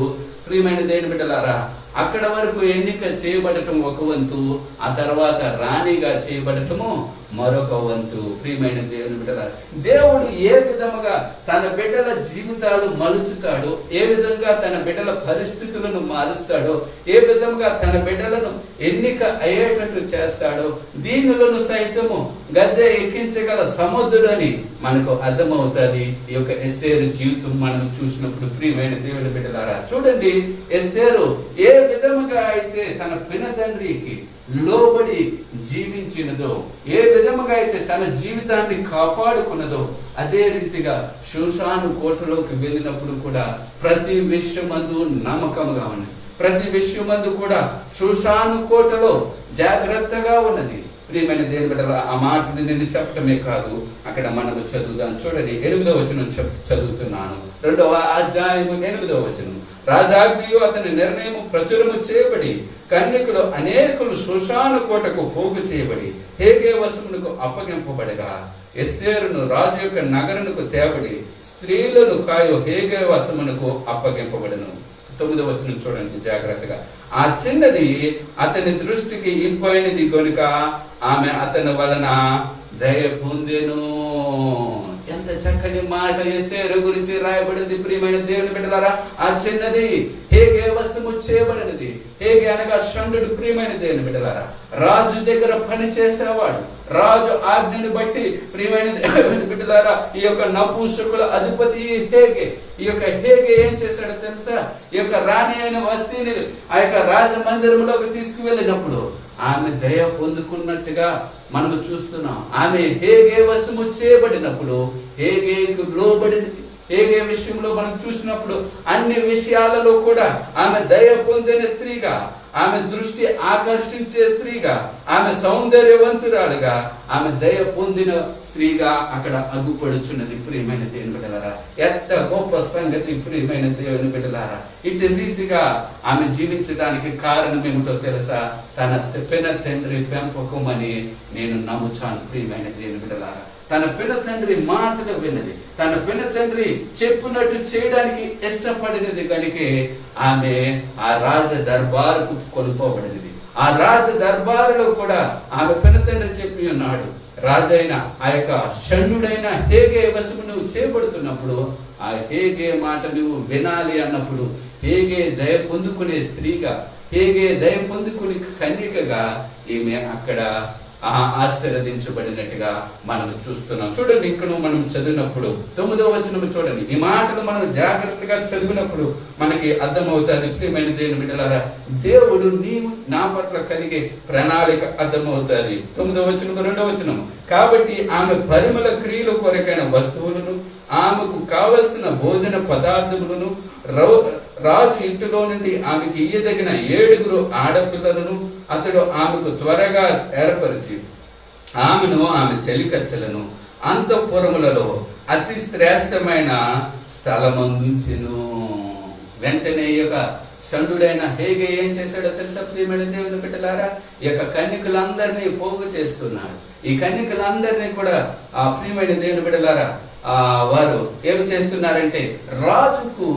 ప్రియమైన దేవుని బిడ్డలారా, అక్కడ వరకు ఎన్నిక చేయబడటం ఒక వంతు, ఆ తర్వాత రాణిగా చేయబడటము మరొక వంతు. ప్రియమైన దేవుని బిడ్డలారా, దేవుడు ఏ విధముగా తన బిడ్డల జీవితాలు మలుచుతాడో, ఏ విధంగా తన బిడ్డల పరిస్థితులను మారుస్తాడో, ఏ విధంగా తన బిడ్డలను ఎన్నిక అయ్యేటట్టు చేస్తాడో, దీనులను సైతము గద్దె ఎక్కించగల సముద్రుడని మనకు అర్థమవుతుంది ఈ యొక్క ఎస్తేరు జీవితం మనం చూసినప్పుడు. ప్రియమైన దేవుని బిడ్డలారా, చూడండి, ఎస్తేరు ఏ విధముగా అయితే తన పిన తండ్రికి లోబడి జీవించినదో, ఏ విధముగా అయితే తన జీవితాన్ని కాపాడుకున్నదో, అదే రీతిగా షూషాను కోటలోకి వెళ్ళినప్పుడు కూడా ప్రతి విషయమందు నమ్మకముగా ఉన్నది. ప్రతి విషయమందు కూడా షూషాను కోటలో జాగ్రత్తగా ఉన్నది. ప్రియమైన దేవుని బిడ్డలారా, ఆ మాటని నేను చెప్పటమే కాదు, అక్కడ మనము చదువుదాం. చూడండి, 8వ వచనం చదువుతున్నాను. 2వ అధ్యాయము 8వ వచనం. రాజాజ్ఞయు అతని నిర్ణయము ప్రచురము చేయబడి కన్యకులు అనేకులు షూషాను కోటకు పోగు చేయబడి హేగే వశమునకు అప్పగింపబడగా ఎస్తేరును రాజు యొక్క నగరునకు తేబడి స్త్రీలను కాయో హేగే వశమునకు అప్పగింపబడను. 9వ వచనం చూడండి జాగ్రత్తగా. ఆ చిన్నది అతని దృష్టికి ఇంపైనది కనుక ఆమె అతని వలన దయ పొందెను. ఎంత చక్కని మాట ఎస్తేరు గురించి రాయబడింది. ప్రియమైన దేవుని బిడ్డలారా, ఆ చిన్నది హేగే వశము చేయబడినది. హేగే అనగా షండు. ప్రియమైన దేవుని బిడ్డలారా, రాజు దగ్గర పని చేసేవాడు. రాజు ఆజ్ఞని బట్టి ప్రియమైన దేవుని బిడ్డలారా, ఈ యొక్క నపుంసకుల అధిపతి హేగే. ఈ యొక్క హేగే ఏం చేశాడో తెలుసా? ఈ యొక్క రాణి అయిన వస్తీని ఆ యొక్క రాజమందిరంలోకి తీసుకువెళ్ళినప్పుడు ఆమె దయ పొందుకున్నట్టుగా మనము చూస్తున్నాం. ఆమె హేగే వశము చేయబడినప్పుడు హేగేకు లోబడినది. హేగే విషయంలో మనం చూసినప్పుడు అన్ని విషయాలలో కూడా ఆమె దయ పొందిన స్త్రీగా, ఆమె దృష్టి ఆకర్షించే స్త్రీగా, ఆమె సౌందర్యవంతురాలుగా, ఆమె దయ పొందిన స్త్రీగా అక్కడ అగుపడుచున్నది. ప్రియమైన దేవుని బిడ్డలారా, ఎంత గొప్ప సంగతి! ప్రియమైన దేవుని బిడ్డలారా, ఇటు రీతిగా ఆమె జీవించడానికి కారణం ఏమిటో తెలుసా? తన పిన తండ్రి పెంపకం అని నేను నమ్ముచాను. ప్రియమైన దేవుని బిడ్డలారా, తన పిన తండ్రి మాటలు విన్నది, తన పిన తండ్రి చెప్పినట్టు చేయడానికి ఇష్టపడినది కనుకే ఆమె ఆ రాజ దర్బారుకు కొనుక్కోబడినది. ఆ రాజ దర్బారులో కూడా ఆమె పిన తండ్రి చెప్పి ఉన్నాడు, రాజైన ఆ యొక్క షండుడైన హేగే వశము నువ్వు చేయబడుతున్నప్పుడు ఆ హేగే మాట నువ్వు వినాలి అన్నప్పుడు హేగే దయ పొందుకునే స్త్రీగా, హేగే దయ పొందుకునే కన్యకగా ఈమె అక్కడ ఆశీర్వదించబడినట్టుగా మనం చూస్తున్నాం. చూడండి, ఇక్కడ మనం చదివినప్పుడు 9వ వచనం చూడండి. ఈ మాటలు మనం జాగ్రత్తగా చదివినప్పుడు మనకి అర్థమవుతుంది. ప్రియమైన దేవుని బిడ్డలారా, దేవుడు నీవు నా పట్ల కలిగే ప్రణాళిక అర్థమవుతుంది. 9వ వచనం 2వ వచనం. కాబట్టి ఆమె పరిమళ క్రియల కొరకైన వస్తువులను, ఆమెకు కావలసిన భోజన పదార్థములను, రాజు ఇంటిలో నుండి ఆమెకి ఇయ్యదగిన 7 ఆడపిల్లలను అతడు ఆమెకు త్వరగా ఏర్పరిచి ఆమెను, ఆమె చెలికత్తెలను అంతఃపురములలో అతి శ్రేష్టమైన స్థలమందుంచెను. వెంటనే ఈ యొక్క షండుడైన హేగే ఏం చేశాడో తెలుసా ప్రియమైన దేవుని బిడ్డలారా? ఈ యొక్క కన్యకులందరినీ పోగు చేస్తున్నాడు. ఈ కన్యకులందరినీ కూడా ఆ ప్రియమైన దేవుని బిడ్డలారా వారు ఏమి చేస్తున్నారంటే రాజుకు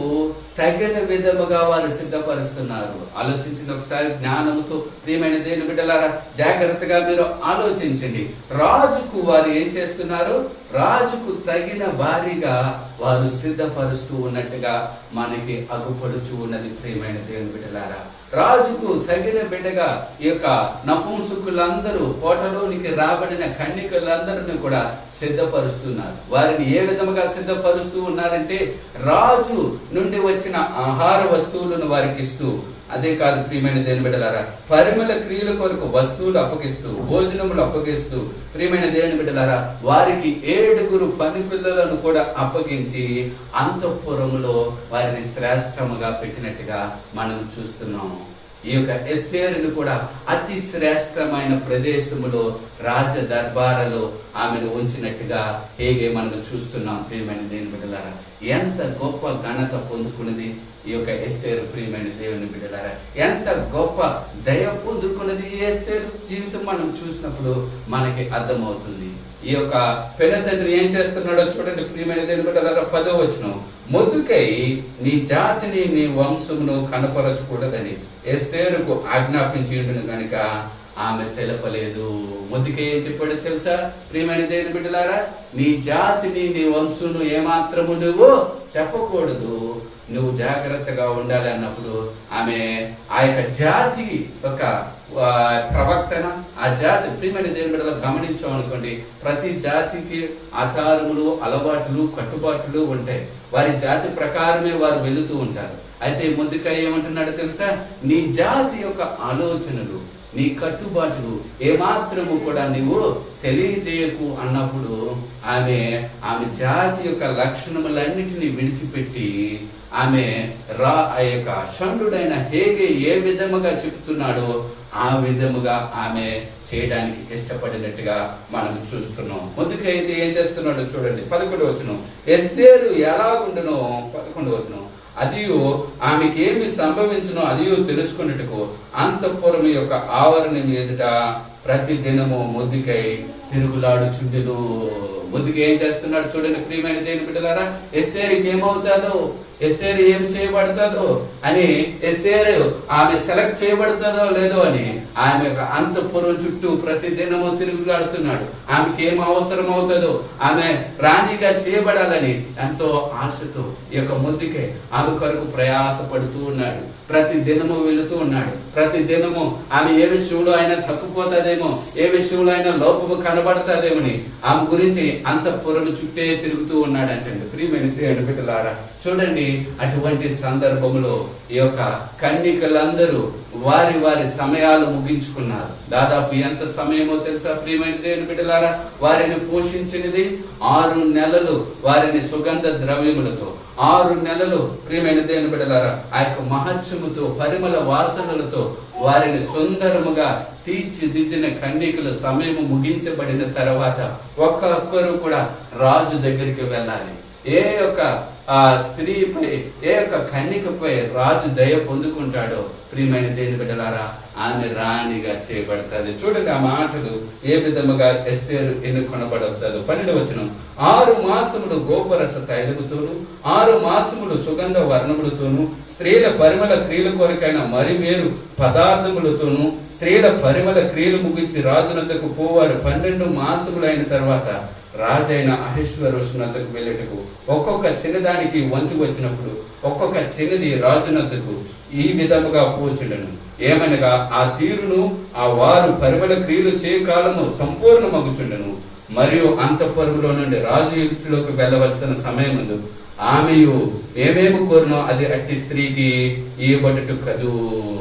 తగిన విధముగా వారు సిద్ధపరుస్తున్నారు. ఆలోచించింది ఒకసారి జ్ఞానముతో. ప్రియమైన దేవుని బిడ్డలారా, జాగ్రత్తగా మీరు ఆలోచించండి. రాజుకు వారు ఏం చేస్తున్నారు? రాజుకు తగిన వారిగా వారు సిద్ధపరుస్తూ ఉన్నట్టుగా మనకి అగుపడుచు ఉన్నది. ప్రియమైన దేవుని బిడ్డలారా, రాజుకు తగిన బిడ్డగా ఈ యొక్క నపుంసకులందరూ, కోటలోనికి రాబడిన కన్యకలందరినీ కూడా సిద్ధపరుస్తున్నారు. వారిని ఏ విధముగా సిద్ధపరుస్తూ ఉన్నారంటే రాజు నుండి వచ్చిన ఆహార వస్తువులను వారికి ఇస్తూ, అదే కాదు ప్రియమైన దేవుని బిడ్డలారా, పరిమళ క్రియల కొరకు వస్తువులు అప్పగిస్తూ, భోజనములు అప్పగిస్తూ, ప్రియమైన దేవుని బిడ్డలారా, వారికి 7 పని పిల్లలను కూడా అప్పగించి అంతఃపురములో వారిని శ్రేష్టముగా పెట్టినట్టుగా మనం చూస్తున్నాము. ఈ యొక్క ఎస్తేరును కూడా అతి శ్రేష్టమైన ప్రదేశములో రాజ దర్బారలో ఆమెను ఉంచినట్టుగా హేగే మనం చూస్తున్నాం. ప్రియమైన దేవుని బిడ్డలారా, ఎంత గొప్ప ఘనత పొందుకున్నది ఈ యొక్క ఎస్తేరు. ప్రియమైన దేవుని బిడ్డలారా, ఎంత గొప్ప దయ పొందుకున్నది ఈ ఎస్తేరు జీవితం మనం చూసినప్పుడు మనకి అర్థమవుతుంది. ఈ యొక్క పెద్ద తండ్రి ఏం చేస్తున్నాడో చూడండి. ప్రియమైన దేవుని బిడ్డలారా, 10వ వచనం. మొర్దెకై నీ జాతిని, నీ వంశమును కనపరచకూడదని ఎస్తేరుకు ఆజ్ఞాపించి ఉండును గనుక ఆమె తెలపలేదు. మొర్దెకై ఏం చెప్పాడో తెలుసా ప్రియమైన దేవుని బిడ్డలారా? నీ జాతిని, నీ వంశమును ఏమాత్రము నువ్వు చెప్పకూడదు, నువ్వు జాగ్రత్తగా ఉండాలి అన్నప్పుడు ఆమె ఆ యొక్క జాతి ఒక ప్రవక్తన, ఆ జాతి ప్రియమైన దేవుని బిడ్డలో గమనించామనుకోండి, ప్రతి జాతికి ఆచారములు, అలవాట్లు, కట్టుబాట్లు ఉంటాయి. వారి జాతి ప్రకారమే వారు వెళుతూ ఉంటారు. అయితే మొర్దెకై ఏమంటున్నాడో తెలుసా? నీ జాతి యొక్క ఆలోచనలు, నీ కట్టుబాట్లు ఏమాత్రము కూడా నీవు తెలియజేయకు అన్నప్పుడు ఆమె జాతి యొక్క లక్షణములన్నిటినీ విడిచిపెట్టి ఆమె ఆ యొక్క షండుడైన హేగే ఏ విధముగా చెప్తున్నాడో ఆ విధముగా ఆమె చేయడానికి ఇష్టపడినట్టుగా మనం చూస్తున్నాం. మొర్దెకై అయితే ఏం చేస్తున్నాడో చూడండి. 11వ వచనం. ఎస్తేరు ఎలా ఉండునో, 11వ వచనం, అదియు ఆమెకి ఏమి సంభవించునో అదియు తెలుసుకున్నట్టుకు అంతఃపురం యొక్క ఆవరణ ఎదుట ప్రతి దినము మొర్దెకై తిరుగులాడుచుండెను. మొర్దెకై ఏం చేస్తున్నాడు చూడండి ప్రియమైన దేవుని బిడ్డలారా? ఎస్తేరుకి ఏమవుతాదో, ఎస్తేరు ఏమి చేయబడతాదో అని, ఎస్తేరు ఆమె సెలెక్ట్ చేయబడతాదో లేదో అని ఆమె యొక్క అంతఃపురం చుట్టూ ప్రతి దినము తిరుగులాడుతున్నాడు. ఆమెకి ఏం అవసరం అవుతుందో, ఆమె రాణిగా చేయబడాలని ఎంతో ఆశతో ఈ యొక్క మొర్దెకై ఆమె కొరకు ప్రయాసపడుతూ ఉన్నాడు. ప్రతి దినము వెళుతూ ఉన్నాడు. ప్రతి దినము ఆమె ఏ విషయంలో అయినా తప్పుపోతాదేమో, ఏ విషయంలో అయినా లోపము కనబడతాదేమని ఆమె గురించి అంతఃపురం చుట్టే తిరుగుతూ ఉన్నాడంటే. ప్రియమైన దేవుని బిడ్డలారా, చూడండి, అటువంటి సందర్భంలో ఈ యొక్క కన్యకలందరూ వారి వారి సమయాలు ముగించుకున్నారు. దాదాపు ఎంత సమయమో తెలుసా ప్రియమైన దేవుని బిడ్డలారా? వారిని పోషించినది 6 నెలలు వారిని సుగంధ ద్రవ్యములతో, 6 నెలలు ప్రియమైన దేవుని బిడ్డలారా ఆ యొక్క మహత్యముతో, పరిమళ వాసనలతో వారిని సుందరముగా తీర్చిదిద్దిన కన్యకుల సమయము ముగించబడిన తర్వాత ఒక్కొక్కరు కూడా రాజు దగ్గరికి వెళ్ళాలి. ఏ యొక్క ఆ స్త్రీపై, ఏ యొక్క కన్యకపై రాజు దయ పొందుకుంటాడో ప్రియమైన దేవుని బిడ్డలారా, ఆమె రాణిగా చేయబడతాది. చూడండి ఆ మాటలు ఏ విధముగా ఎస్తేరు ఎన్నుకొనబడతాదో. 12వ వచనం, 6 మాసములు గోపరస తైలముతోను 6 మాసములు సుగంధ వర్ణములతోను స్త్రీల పరిమళ క్రియల కొరకైన మరి వేరు పదార్థములతోను స్త్రీల పరిమళ క్రియలు ముగించి రాజునందుకు పోవారు. 12 మాసములైన తర్వాత రాజైన అహష్వేరోషునందుకు వెళ్ళటకు ఒక్కొక్క చిన్నదానికి వంతు వచ్చినప్పుడు ఒక్కొక్క చిన్నది రాజునందుకు ఈ విధముగా పోచుండెను. ఏమనగా ఆ తీరును ఆ వారు పరిమళ క్రియలు చేయకాలము సంపూర్ణమగుచుండెను. మరియు అంతఃపురములో నుండి రాజు ఇంటిలోకి వెళ్ళవలసిన సమయమందు ఆమెయు ఏమేమి కోరినో అది అట్టి స్త్రీకి ఇవ్వబడుట కదు.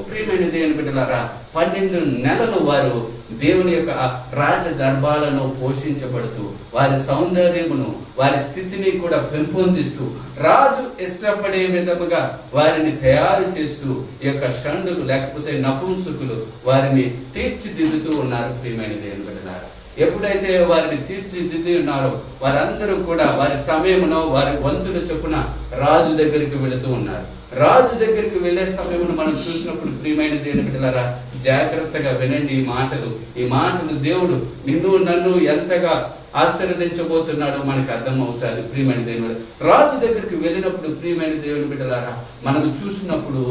ప్రియమైన దేవుని బిడ్డలారా, 12 నెలలు వారు దేవుని యొక్క రాజ దర్బాలను పోషించబడుతూ వారి సౌందర్యమును వారి స్థితిని కూడా పెంపొందిస్తూ రాజు ఇష్టపడే విధముగా వారిని తయారు చేస్తూ ఈ యొక్క షండులు లేకపోతే నపుంసకులు వారిని తీర్చిదిద్దుతూ ఉన్నారు. ప్రియమైన దేవుని బిడ్డలారా, ఎప్పుడైతే వారిని తీర్చిదిద్ది ఉన్నారో వారందరూ కూడా వారి సమయమునో వారి వంతుల చొప్పున రాజు దగ్గరికి వెళుతూ ఉన్నారు. రాజు దగ్గరికి వెళ్లే సమయమును మనం చూసినప్పుడు ప్రియమైన దేవుని బిడ్డలారా, జాగ్రత్తగా వినండి ఈ మాటలు దేవుడు నిన్ను నన్ను ఎంతగా ఆశీర్వదించబోతున్నాడో మనకు అర్థం అవుతుంది. ప్రియమైన దేవుడు రాజు దగ్గరికి వెళ్ళినప్పుడు ప్రియమైన దేవుని బిడ్డలారా, మనం చూసినప్పుడు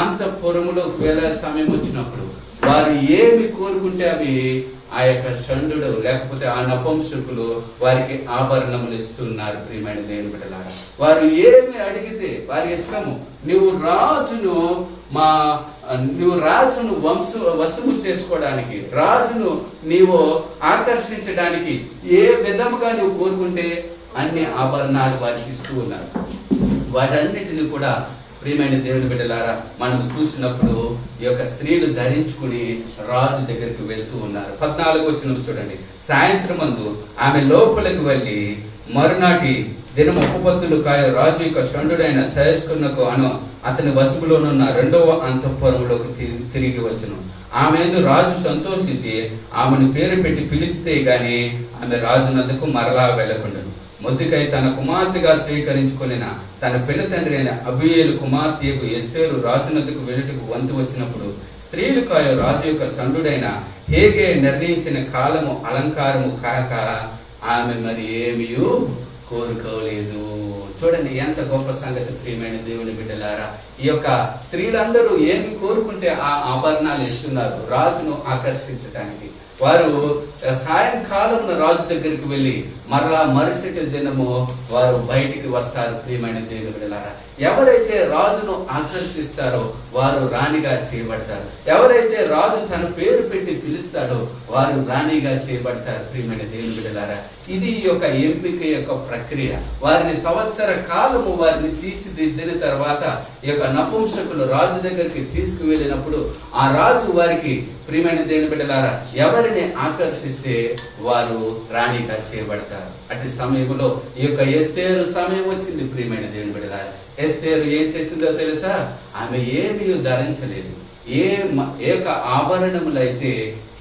అంతఃపురములోకి వెళ్ళే సమయం వచ్చినప్పుడు వారు ఏమి కోరుకుంటే అవి ఆ యొక్క షండు లేకపోతే ఆ నపుంసకులు వారికి ఆభరణములు ఇస్తున్నారు. ప్రియమైన దేవుని బిడ్డలారా, వారు ఏమి అడిగితే వారి ఇష్టము. నువ్వు రాజును వశము చేసుకోవడానికి, రాజును నీవు ఆకర్షించడానికి ఏ విధముగా నువ్వు కోరుకుంటే అన్ని ఆభరణాలు వారికి ఇస్తూ ఉన్నారు. వాటన్నిటిని కూడా ప్రియమైన దేవుని బిడ్డలారా మనం చూసినప్పుడు ఈ యొక్క స్త్రీలు ధరించుకుని రాజు దగ్గరికి వెళ్తూ ఉన్నారు. 14వ వచనం చూడండి, సాయంత్రం మందు ఆమె లోపలికి వెళ్ళి మరునాటి దినం ఉపపత్తులు కాయ రాజు యొక్క షండుడైన సహస్కునకు అతని వశములోనున్న 2వ అంతఃపురంలోకి తిరిగి వచ్చును. ఆమె రాజు సంతోషించి ఆమెను పేరు పెట్టి పిలిచితే గాని ఆమె రాజునందుకు మరలా వెళ్ళకుండాను. మొద్దుకై తన కుమార్తెగా స్వీకరించుకొనిన తన పెళ్లి తండ్రి అయిన అబీయేలు కుమార్తెకు ఎస్తేరు రాజునందుకు వెళ్ళటకు వంతు వచ్చినప్పుడు స్త్రీలు కాయ రాజు యొక్క సండుడైన హేగే నిర్ణయించిన కాలము అలంకారము కాక ఆమె మరి ఏమీ కోరుకోలేదు. చూడండి ఎంత గొప్ప సంగతి ప్రియమైన దేవుని బిడ్డలారా. ఈ యొక్క స్త్రీలందరూ ఏమి కోరుకుంటే ఆ ఆభరణాలు ఇస్తున్నారు రాజును ఆకర్షించడానికి. వారు సాయంకాలం రాజు దగ్గరికి వెళ్ళి మరలా మరుసటి దినము వారు బయటికి వస్తారు. ప్రియమైన దేవుని బిడ్డలారా, ఎవరైతే రాజును ఆకర్షిస్తారో వారు రాణిగా చేయబడతారు. ఎవరైతే రాజు తన పేరు పెట్టి పిలుస్తాడో వారు రాణిగా చేయబడతారు. ప్రియమైన దేవుని బిడ్డలారా, ఇది ఈ యొక్క ఎంపిక యొక్క ప్రక్రియ. వారిని సంవత్సర కాలము వారిని తీర్చిదిద్దిన తర్వాత ఈ యొక్క నపుంసకులు రాజు దగ్గరికి తీసుకువెళ్ళినప్పుడు ఆ రాజు వారికి ప్రియమైన దేవుని బిడ్డలారా ఎవరిని ఆకర్షిస్తే వారు రాణిగా చేయబడతారు. అట్టి సమయంలో ఈ యొక్క ఎస్తేరు సమయం వచ్చింది. ప్రియమైన దేవుని బిడ్డలారా, ఎస్తేరు ఏం చేసిందో తెలుసా? ఆమె ఏమీ ధరించలేదు. ఏ ఆభరణములైతే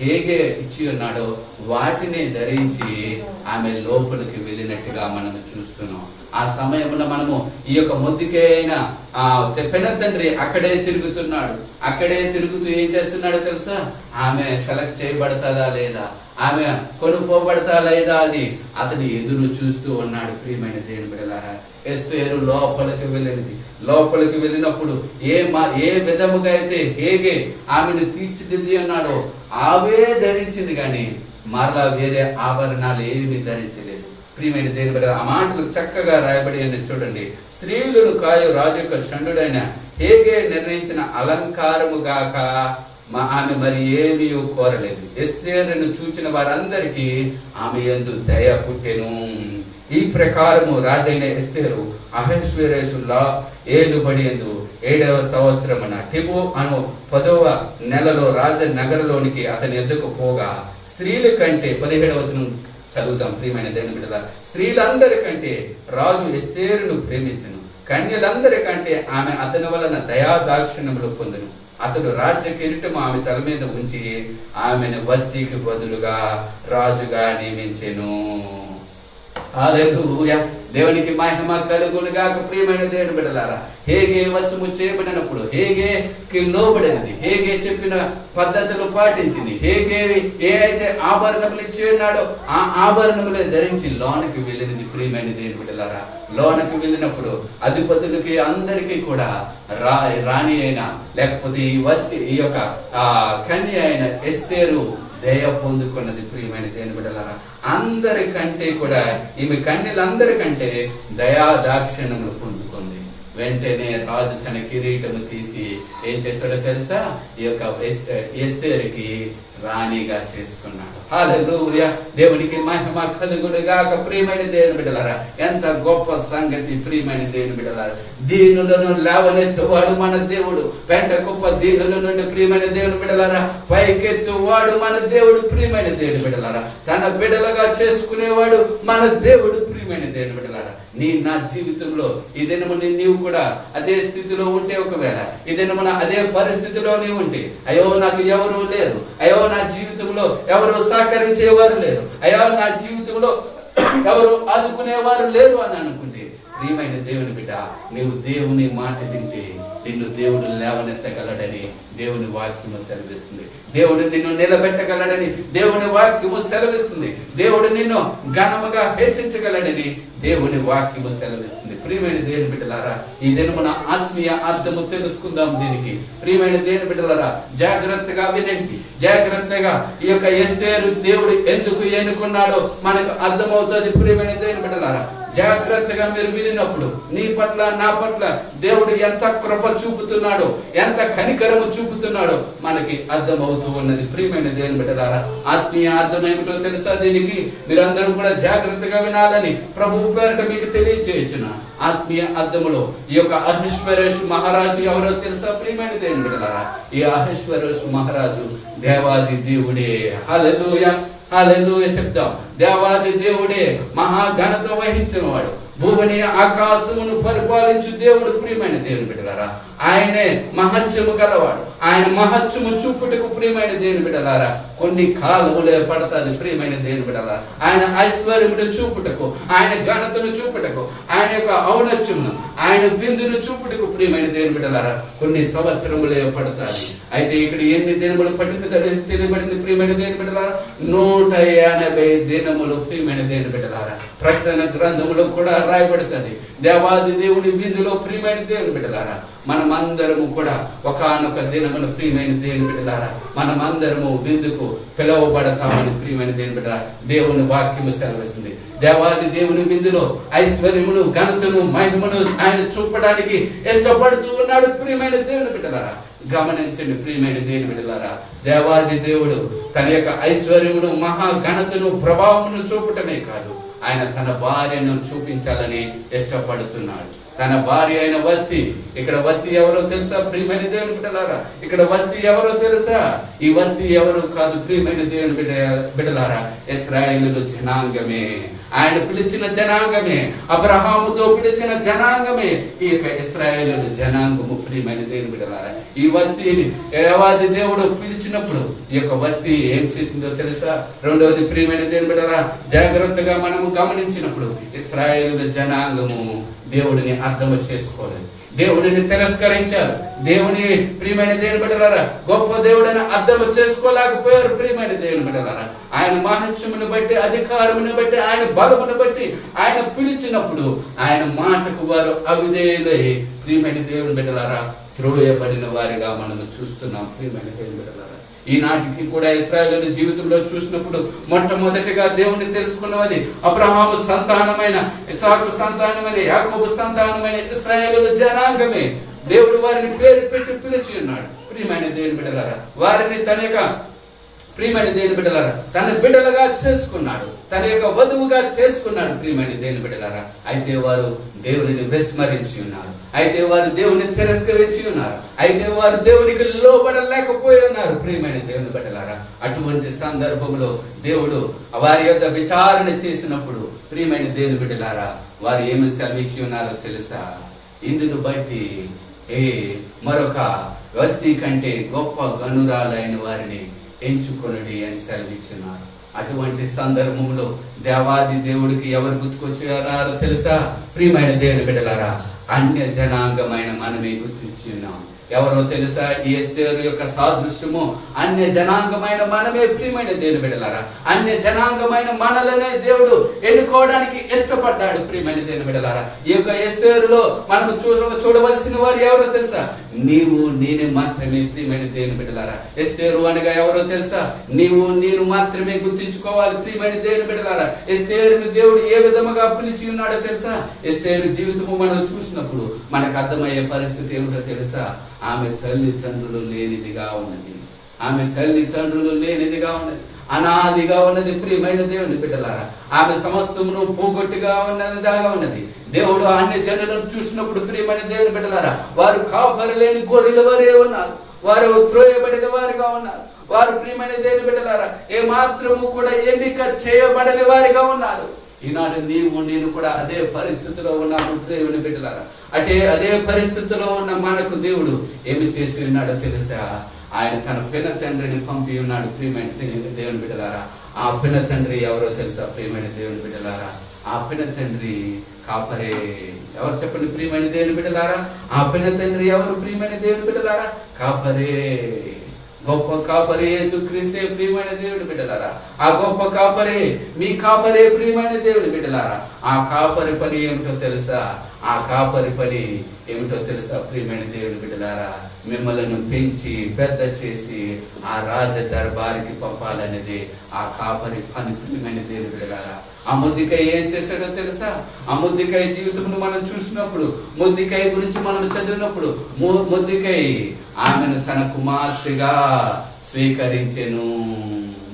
హేగే ఇచ్చి ఉన్నాడో వాటిని ధరించి ఆమె లోపలికి వెళ్ళినట్టుగా మనం చూస్తున్నాం. ఆ సమయంలో మనము ఈ యొక్క మొద్దుకే అయిన పెద్ద తండ్రి అక్కడే తిరుగుతున్నాడు. అక్కడే తిరుగుతూ ఏం చేస్తున్నాడో తెలుసా? ఆమె సెలెక్ట్ చేయబడతాదా లేదా, ఆమె కొనుక్కోబడతా లేదా అని అతని ఎదురు చూస్తూ ఉన్నాడు. ప్రియమైన దేవుని బిడ్డలారా, ఎస్తేరు లోపలికి వెళ్ళినప్పుడు ఏ విధముగా అయితే హేగే ఆమెను తీర్చిదిద్ది ఉన్నాడో ఆవే ధరించింది, కానీ మరలా వేరే ఆభరణాలు ఏమీ ధరించలేదు. ప్రియమైన దేవుని బిడ్డలారా, ఆ మాటలు చక్కగా రాయబడి అని చూడండి. స్త్రీలను కాయు రాజు యొక్క షండుడైన హేగే నిర్ణయించిన అలంకారము గాక ఆమె మరి ఏమీ కోరలేదు. ఎస్తేరును చూచిన వారందరికీ ఆమె యందు దయ పుట్టెను. ఈ ప్రకారము రాజైన ఎస్తేరు అహష్వేరోషులా ఏలుబడి యందు 7వ సంవత్సరమున టిబు అను 10వ నెలలో రాజ నగరలోనికి అతని ఎద్దుకు పోగా స్త్రీల కంటే 17వ వచనం చదువుదాం. ప్రియమైన దేవుని బిడ్డలారా, స్త్రీలందరికంటే రాజు ఎస్తేరును ప్రేమించును. కన్యలందరికంటే ఆమె అతని వలన దయాదాక్షిణ్యములు పొందును. అతడు రాజ్య కిరీటము ఆమె తల మీద ఉంచి ఆమెను వస్తీకి బదులుగా రాజుగా నియమించెను. హల్లెలూయా. దేవునికి మహిమ కలుగునుగాక. ప్రియమైన దేవుని బిడ్డలారా, హేగే వశము చేయబడినప్పుడు, హేగేకి లోబడినది, హేగే చెప్పిన పద్ధతులు పాటించింది, హేగే ఏ అయితే ఆభరణములు ఇచ్చి ఉన్నాడో ఆ ఆభరణములే ధరించి లోనికి వెళ్ళినది. ప్రియమైన దేవుని బిడ్డలారా, లోనికి వెళ్ళినప్పుడు అధిపతులకి అందరికీ కూడా రాణి అయిన లేకపోతే ఈ యొక్క కన్య అయిన ఎస్తేరు దయ పొందుకున్నది. ప్రియమైన దేవుని బిడ్డలారా, అందరికంటే కూడా ఈమె కన్యలందరికంటే దయా దాక్షిణ్యములు పొందుకుంది. వెంటనే రాజు తన కిరీటము తీసి ఏం చేశాడో తెలుసా? ఈ యొక్క ఎస్తేరుకి రాణిగా చేసుకున్నాడు. హల్లెలూయా, దేవునికి మహిమ కలుగునుగాక. ప్రియమైన దేవుని బిడ్డలారా, ఎంత గొప్ప సంగతి! ప్రియమైన దేవుని బిడ్డలారా, దీనులను లేవనెత్తువాడు మన దేవుడు. పెంట గొప్ప దీనుల నుండి ప్రియమైన దేవుని బిడ్డలారా పైకెత్తువాడు మన దేవుడు. ప్రియమైన దేవుని బిడ్డలారా, తన బిడ్డలుగా చేసుకునేవాడు మన దేవుడు. ప్రియమైన దేవుని బిడ్డలారా, నా జీవితంలో ఈ దినమున నీవు కూడా అదే స్థితిలో ఉంటే, ఒకవేళ ఈ దినమున అదే పరిస్థితిలో నీవు ఉంటే, అయ్యో నాకు ఎవరు లేరు, అయ్యో నా జీవితంలో ఎవరు సహకరించేవారు లేరు, అయ్యో నా జీవితంలో ఎవరు ఆదుకునేవారు లేరు అని అనుకుంటే, ప్రియమైన దేవుని బిడ్డ, నీవు దేవుని మాట వింటే నిన్ను దేవుడు లేవనెత్తగలడని దేవుని వాక్యము సెలవిస్తుంది. దేవుడు నిన్ను నిలబెట్టగలడని దేవుని వాక్యము సెలవిస్తుంది. దేవుడు నిన్ను ఘనముగా హెచ్చించగలడని దేవుని వాక్యము సెలవిస్తుంది. ప్రియమైన దేవుని బిడ్డలారా, ఈ దినమున ఆత్మీయ అర్థము తెలుసుకుందాం. దీనికి ప్రియమైన దేవుని బిడ్డలారా, జాగ్రత్తగా వినండి. జాగ్రత్తగా ఈ యొక్క ఎస్తేరు దేవుడు ఎందుకు ఎన్నుకున్నాడో మనకు అర్థమవుతుంది. ప్రియమైన దేవుని బిడ్డలారా, జాగ్రత్తగా మీరు వినినప్పుడు నీ పట్ల నా పట్ల దేవుడు ఎంత కృప చూపుతున్నాడో, ఎంత కనికరము చూపుతున్నాడో మనకి అర్థమవుతూ ఉన్నది. ప్రియమైన దేవుని బిడ్డలారా, ఆత్మీయ అర్థం ఏమిటో తెలుసా? దీనికి మీరందరూ కూడా జాగ్రత్తగా వినాలని ప్రభువు పేరిట మీకు తెలియజేయుచున్న ఆత్మీయ అర్థములో ఈ యొక్క అహష్వేరోషు మహారాజు ఎవరో తెలుసా? ప్రియమైన దేవుని బిడ్డలారా, ఈ అహష్వేరోషు మహారాజు దేవాది దేవుడే. హల్లెలూయా, హల్లెలూయా చెప్తాం. దేవాది దేవుడే, మహాఘనత వహించిన వాడు, భూమిని ఆకాశమును పరిపాలించు దేవుడు. ప్రియమైన దేవుని బిడ్డలారా, ఆయనే మహత్యము గలవాడు. ఆయన మహత్యము చూపుటకు ప్రియమైన దేవుని బిడ్డలారా కొన్ని కాలములే పడతాది. ప్రియమైన దేవుని బిడ్డలారా, ఆయన ఐశ్వర్యమును చూపుటకు, ఆయన ఘనతను చూపుటకు, ఆయన యొక్క ఔన్నత్యమును, ఆయన విందును చూపుటకు ప్రియమైన దేవుని బిడ్డలారా కొన్ని సంవత్సరములే పడతాది. అయితే ఇక్కడ ఎన్ని దినములు పట్టింది తెలియబడింది? ప్రియమైన దేవుని బిడ్డలారా 180 దినములు. ప్రియమైన దేవుని బిడ్డలారా, ప్రకటన గ్రంథములో కూడా రాయబడుతుంది దేవాది దేవుని విందులో. ప్రియమైన దేవుని బిడ్డలారా, మనమందరము కూడా ఒకానొక దినమున ప్రియమైన దేవుని బిడ్డలారా మనమందరము విందుకు పిలువబడతామని ప్రియమైన దేవుని బిడ్డలారా దేవుని వాక్యము సెలవిస్తుంది. దేవాది దేవుని విందులో ఐశ్వర్యమును, ఘనతను, మహిమను ఆయన చూపడానికి ఇష్టపడుతూ ఉన్నాడు. ప్రియమైన దేవుని బిడ్డలారా గమనించండి. ప్రియమైన దేవుని బిడ్డలారా, దేవాది దేవుడు తన యొక్క ఐశ్వర్యమును, మహా ఘనతను, ప్రభావమును చూపటమే కాదు, ఆయన తన భార్యను చూపించాలని ఇష్టపడుతున్నాడు. తన భార్య అయిన వస్తీ, ఇక్కడ వస్తీ ఎవరో తెలుసా? ప్రియమైన దేవుని బిడ్డలారా, ఇక్కడ వస్తీ ఎవరో తెలుసా? ఈ వస్తీ ఎవరు కాదు ప్రియమైన దేవుని బిడ్డలారా, ఇశ్రాయేలు జనాంగమే. ఆయన పిలిచిన జనాంగమే, అబ్రహాముతో పిలిచిన జనాంగమే ఈ యొక్క ఇశ్రాయేలు జనాంగము. ప్రియమైన దేవుని బిడ్డలారా, ఈ వస్తీని దేవాది దేవుడు పిలిచినప్పుడు ఈ యొక్క వస్తీ ఏం చేసిందో తెలుసా? రెండవది ప్రియమైన దేవుని బిడ్డలారా జాగ్రత్తగా మనము గమనించినప్పుడు ఇశ్రాయేలు జనాంగము దేవుడిని అర్థం చేసుకోలేదు, దేవుడిని తిరస్కరించారు. దేవుని ప్రియమైన దేవుని బిడ్డలారా గొప్ప దేవుడిని అర్థం చేసుకోలేకపోయారు. ప్రియమైన దేవుని బిడ్డలారా, ఆయన మహత్యమును బట్టి, అధికారమును బట్టి, ఆయన బలమును బట్టి ఆయన పిలిచినప్పుడు ఆయన మాటకు వారు అవిధేయులై ప్రియమైన దేవుని బిడ్డలారా త్రోయబడిన వారిగా మనము చూస్తున్నాం. ప్రియమైన దేవుని బిడ్డలారా, ఈనాటికి కూడా ఇశ్రాయేలు జీవితంలో చూసినప్పుడు మొట్టమొదటిగా దేవుని తెలుసుకున్నది అబ్రహాము సంతానమైన, ఇస్సాకు సంతానమైన, యాకోబు సంతానమైన ఇశ్రాయేలు జనాంగమే. దేవుడు వారిని పేరు పెట్టి పిలిచి ఉన్నాడు. ప్రియమైన దేవుని బిడ్డలారా, వారిని తన యొక్క ప్రియమైన దేవుని బిడ్డలారా తన బిడ్డలుగా చేసుకున్నాడు, తన యొక్క వధువుగా చేసుకున్నాడు. ప్రియమైన దేవుని బిడ్డలారా, అయితే వారు దేవుని విస్మరించి ఉన్నారు, అయితే వారు దేవుని తిరస్కరించి ఉన్నారు, అయితే వారు దేవునికి లోబడలేకపోయి ఉన్నారు. ప్రియమైన దేవుని బిడ్డలారా, అటువంటి సందర్భంలో దేవుడు వారి యొక్క విచారణ చేసినప్పుడు ప్రియమైన దేవుని బిడ్డలారా వారు ఏమి సెలవిచ్చి ఉన్నారో తెలుసా? ఇందును బట్టి మరొక వస్తీ కంటే గొప్ప గనురాలైన వారిని ఎంచుకొనుడి అని సెలవిచ్చున్నారు. అటువంటి సందర్భంలో దేవాది దేవుడికి ఎవరు గుర్తుకొచ్చారో తెలుసా? ప్రియమైన దేవుని బిడ్డలారా, అన్య జనాంగమైన మనమే గుర్తించున్నాం. ఎవరో తెలుసా? ఈ ఎస్తేరు యొక్క సాదృశ్యము అన్య జనాంగమైన మనమే. ప్రియమైన దేవుని బిడ్డలారా, అన్య జనాంగమైన మనలనే దేవుడు ఎన్నుకోవడానికి ఇష్టపడ్డాడు. ప్రియమైన దేవుని బిడ్డలారా, ఈ యొక్క ఎస్తేరులో మనము చూడవలసిన వారు ఎవరో తెలుసా? నీవు నేనే మాత్రమే. ప్రియమైన దేవుని బిడ్డలారా, ఎస్తేరు అనగా ఎవరో తెలుసా? నీవు నేను మాత్రమే గుర్తించుకోవాలి. ప్రియమైన దేవుని బిడ్డలారా, ఎస్తేరును దేవుడు ఏ విధముగా పిలిచి ఉన్నాడో తెలుసా? ఎస్తేరు జీవితము మనం చూసినప్పుడు మనకు అర్థమయ్యే పరిస్థితి ఏమిటో తెలుసా? ఆమె తల్లిదండ్రులు లేనిదిగా ఉన్నది. ఆమె తల్లిదండ్రులు లేనిదిగా ఉన్నది, అనాదిగా ఉన్నది. ప్రియమైన దేవుని బిడ్డలారా, ఆమె సమస్తమును పోగొట్టుగా ఉన్నదిగా ఉన్నది. దేవుడు అన్ని జనులను చూసినప్పుడు ప్రియమైన దేవుని బిడ్డలారా, వారు కాపరి లేని గొర్రెల వారే ఉన్నారు. వారు త్రోయబడిన వారిగా ఉన్నారు. వారు ప్రియమైన దేవుని బిడ్డలారా ఏ మాత్రము కూడా ఎన్నిక చేయబడని వారిగా ఉన్నారు. ఈనాడు నీవు నేను కూడా అదే పరిస్థితిలో ఉన్నాము. దేవుని బిడ్డలారా, అదే పరిస్థితిలో ఉన్న మనకు దేవుడు ఏమి చేసి ఉన్నాడో తెలుసా? ఆయన తన పిన తండ్రిని పంపి ఉన్నాడు. ప్రియమైన దేవుని బిడ్డలారా, ఆ పిన తండ్రి ఎవరో తెలుసా? ప్రియమైన దేవుని బిడ్డలారా, ఆ పిన తండ్రి కాపరే. ఎవరు చెప్పండి ప్రియమైన దేవుని బిడ్డలారా? ఆ పిన తండ్రి ఎవరు? ప్రియమైన దేవుని బిడ్డలారా, కాపరే. గొప్ప కాపరే యేసుక్రీస్తే. ప్రియమైన దేవుని బిడ్డలారా, ఆ గొప్ప కాపరే మీ కాపరే. ప్రియమైన దేవుని బిడ్డలారా, ఆ కాపరి పని ఏమిటో తెలుసా? ఆ కాపరి పని ఏమిటో తెలుసా? ప్రియమైన దేవుని బిడ్డలారా, మిమ్మల్ని పెంచి పెద్ద చేసి ఆ రాజ దర్బారికి పంపాలనేది ఆ కాపరి పని. ప్రియమైన దేవుని బిడ్డలారా, ఆ మొద్దికై ఏం చేశాడో తెలుసా? ఆ మొద్దికై జీవితమును మనం చూసినప్పుడు, మొద్దికై గురించి మనం చదివినప్పుడు, మొద్దికై ఆమెను తన కుమార్తెగా స్వీకరించెను.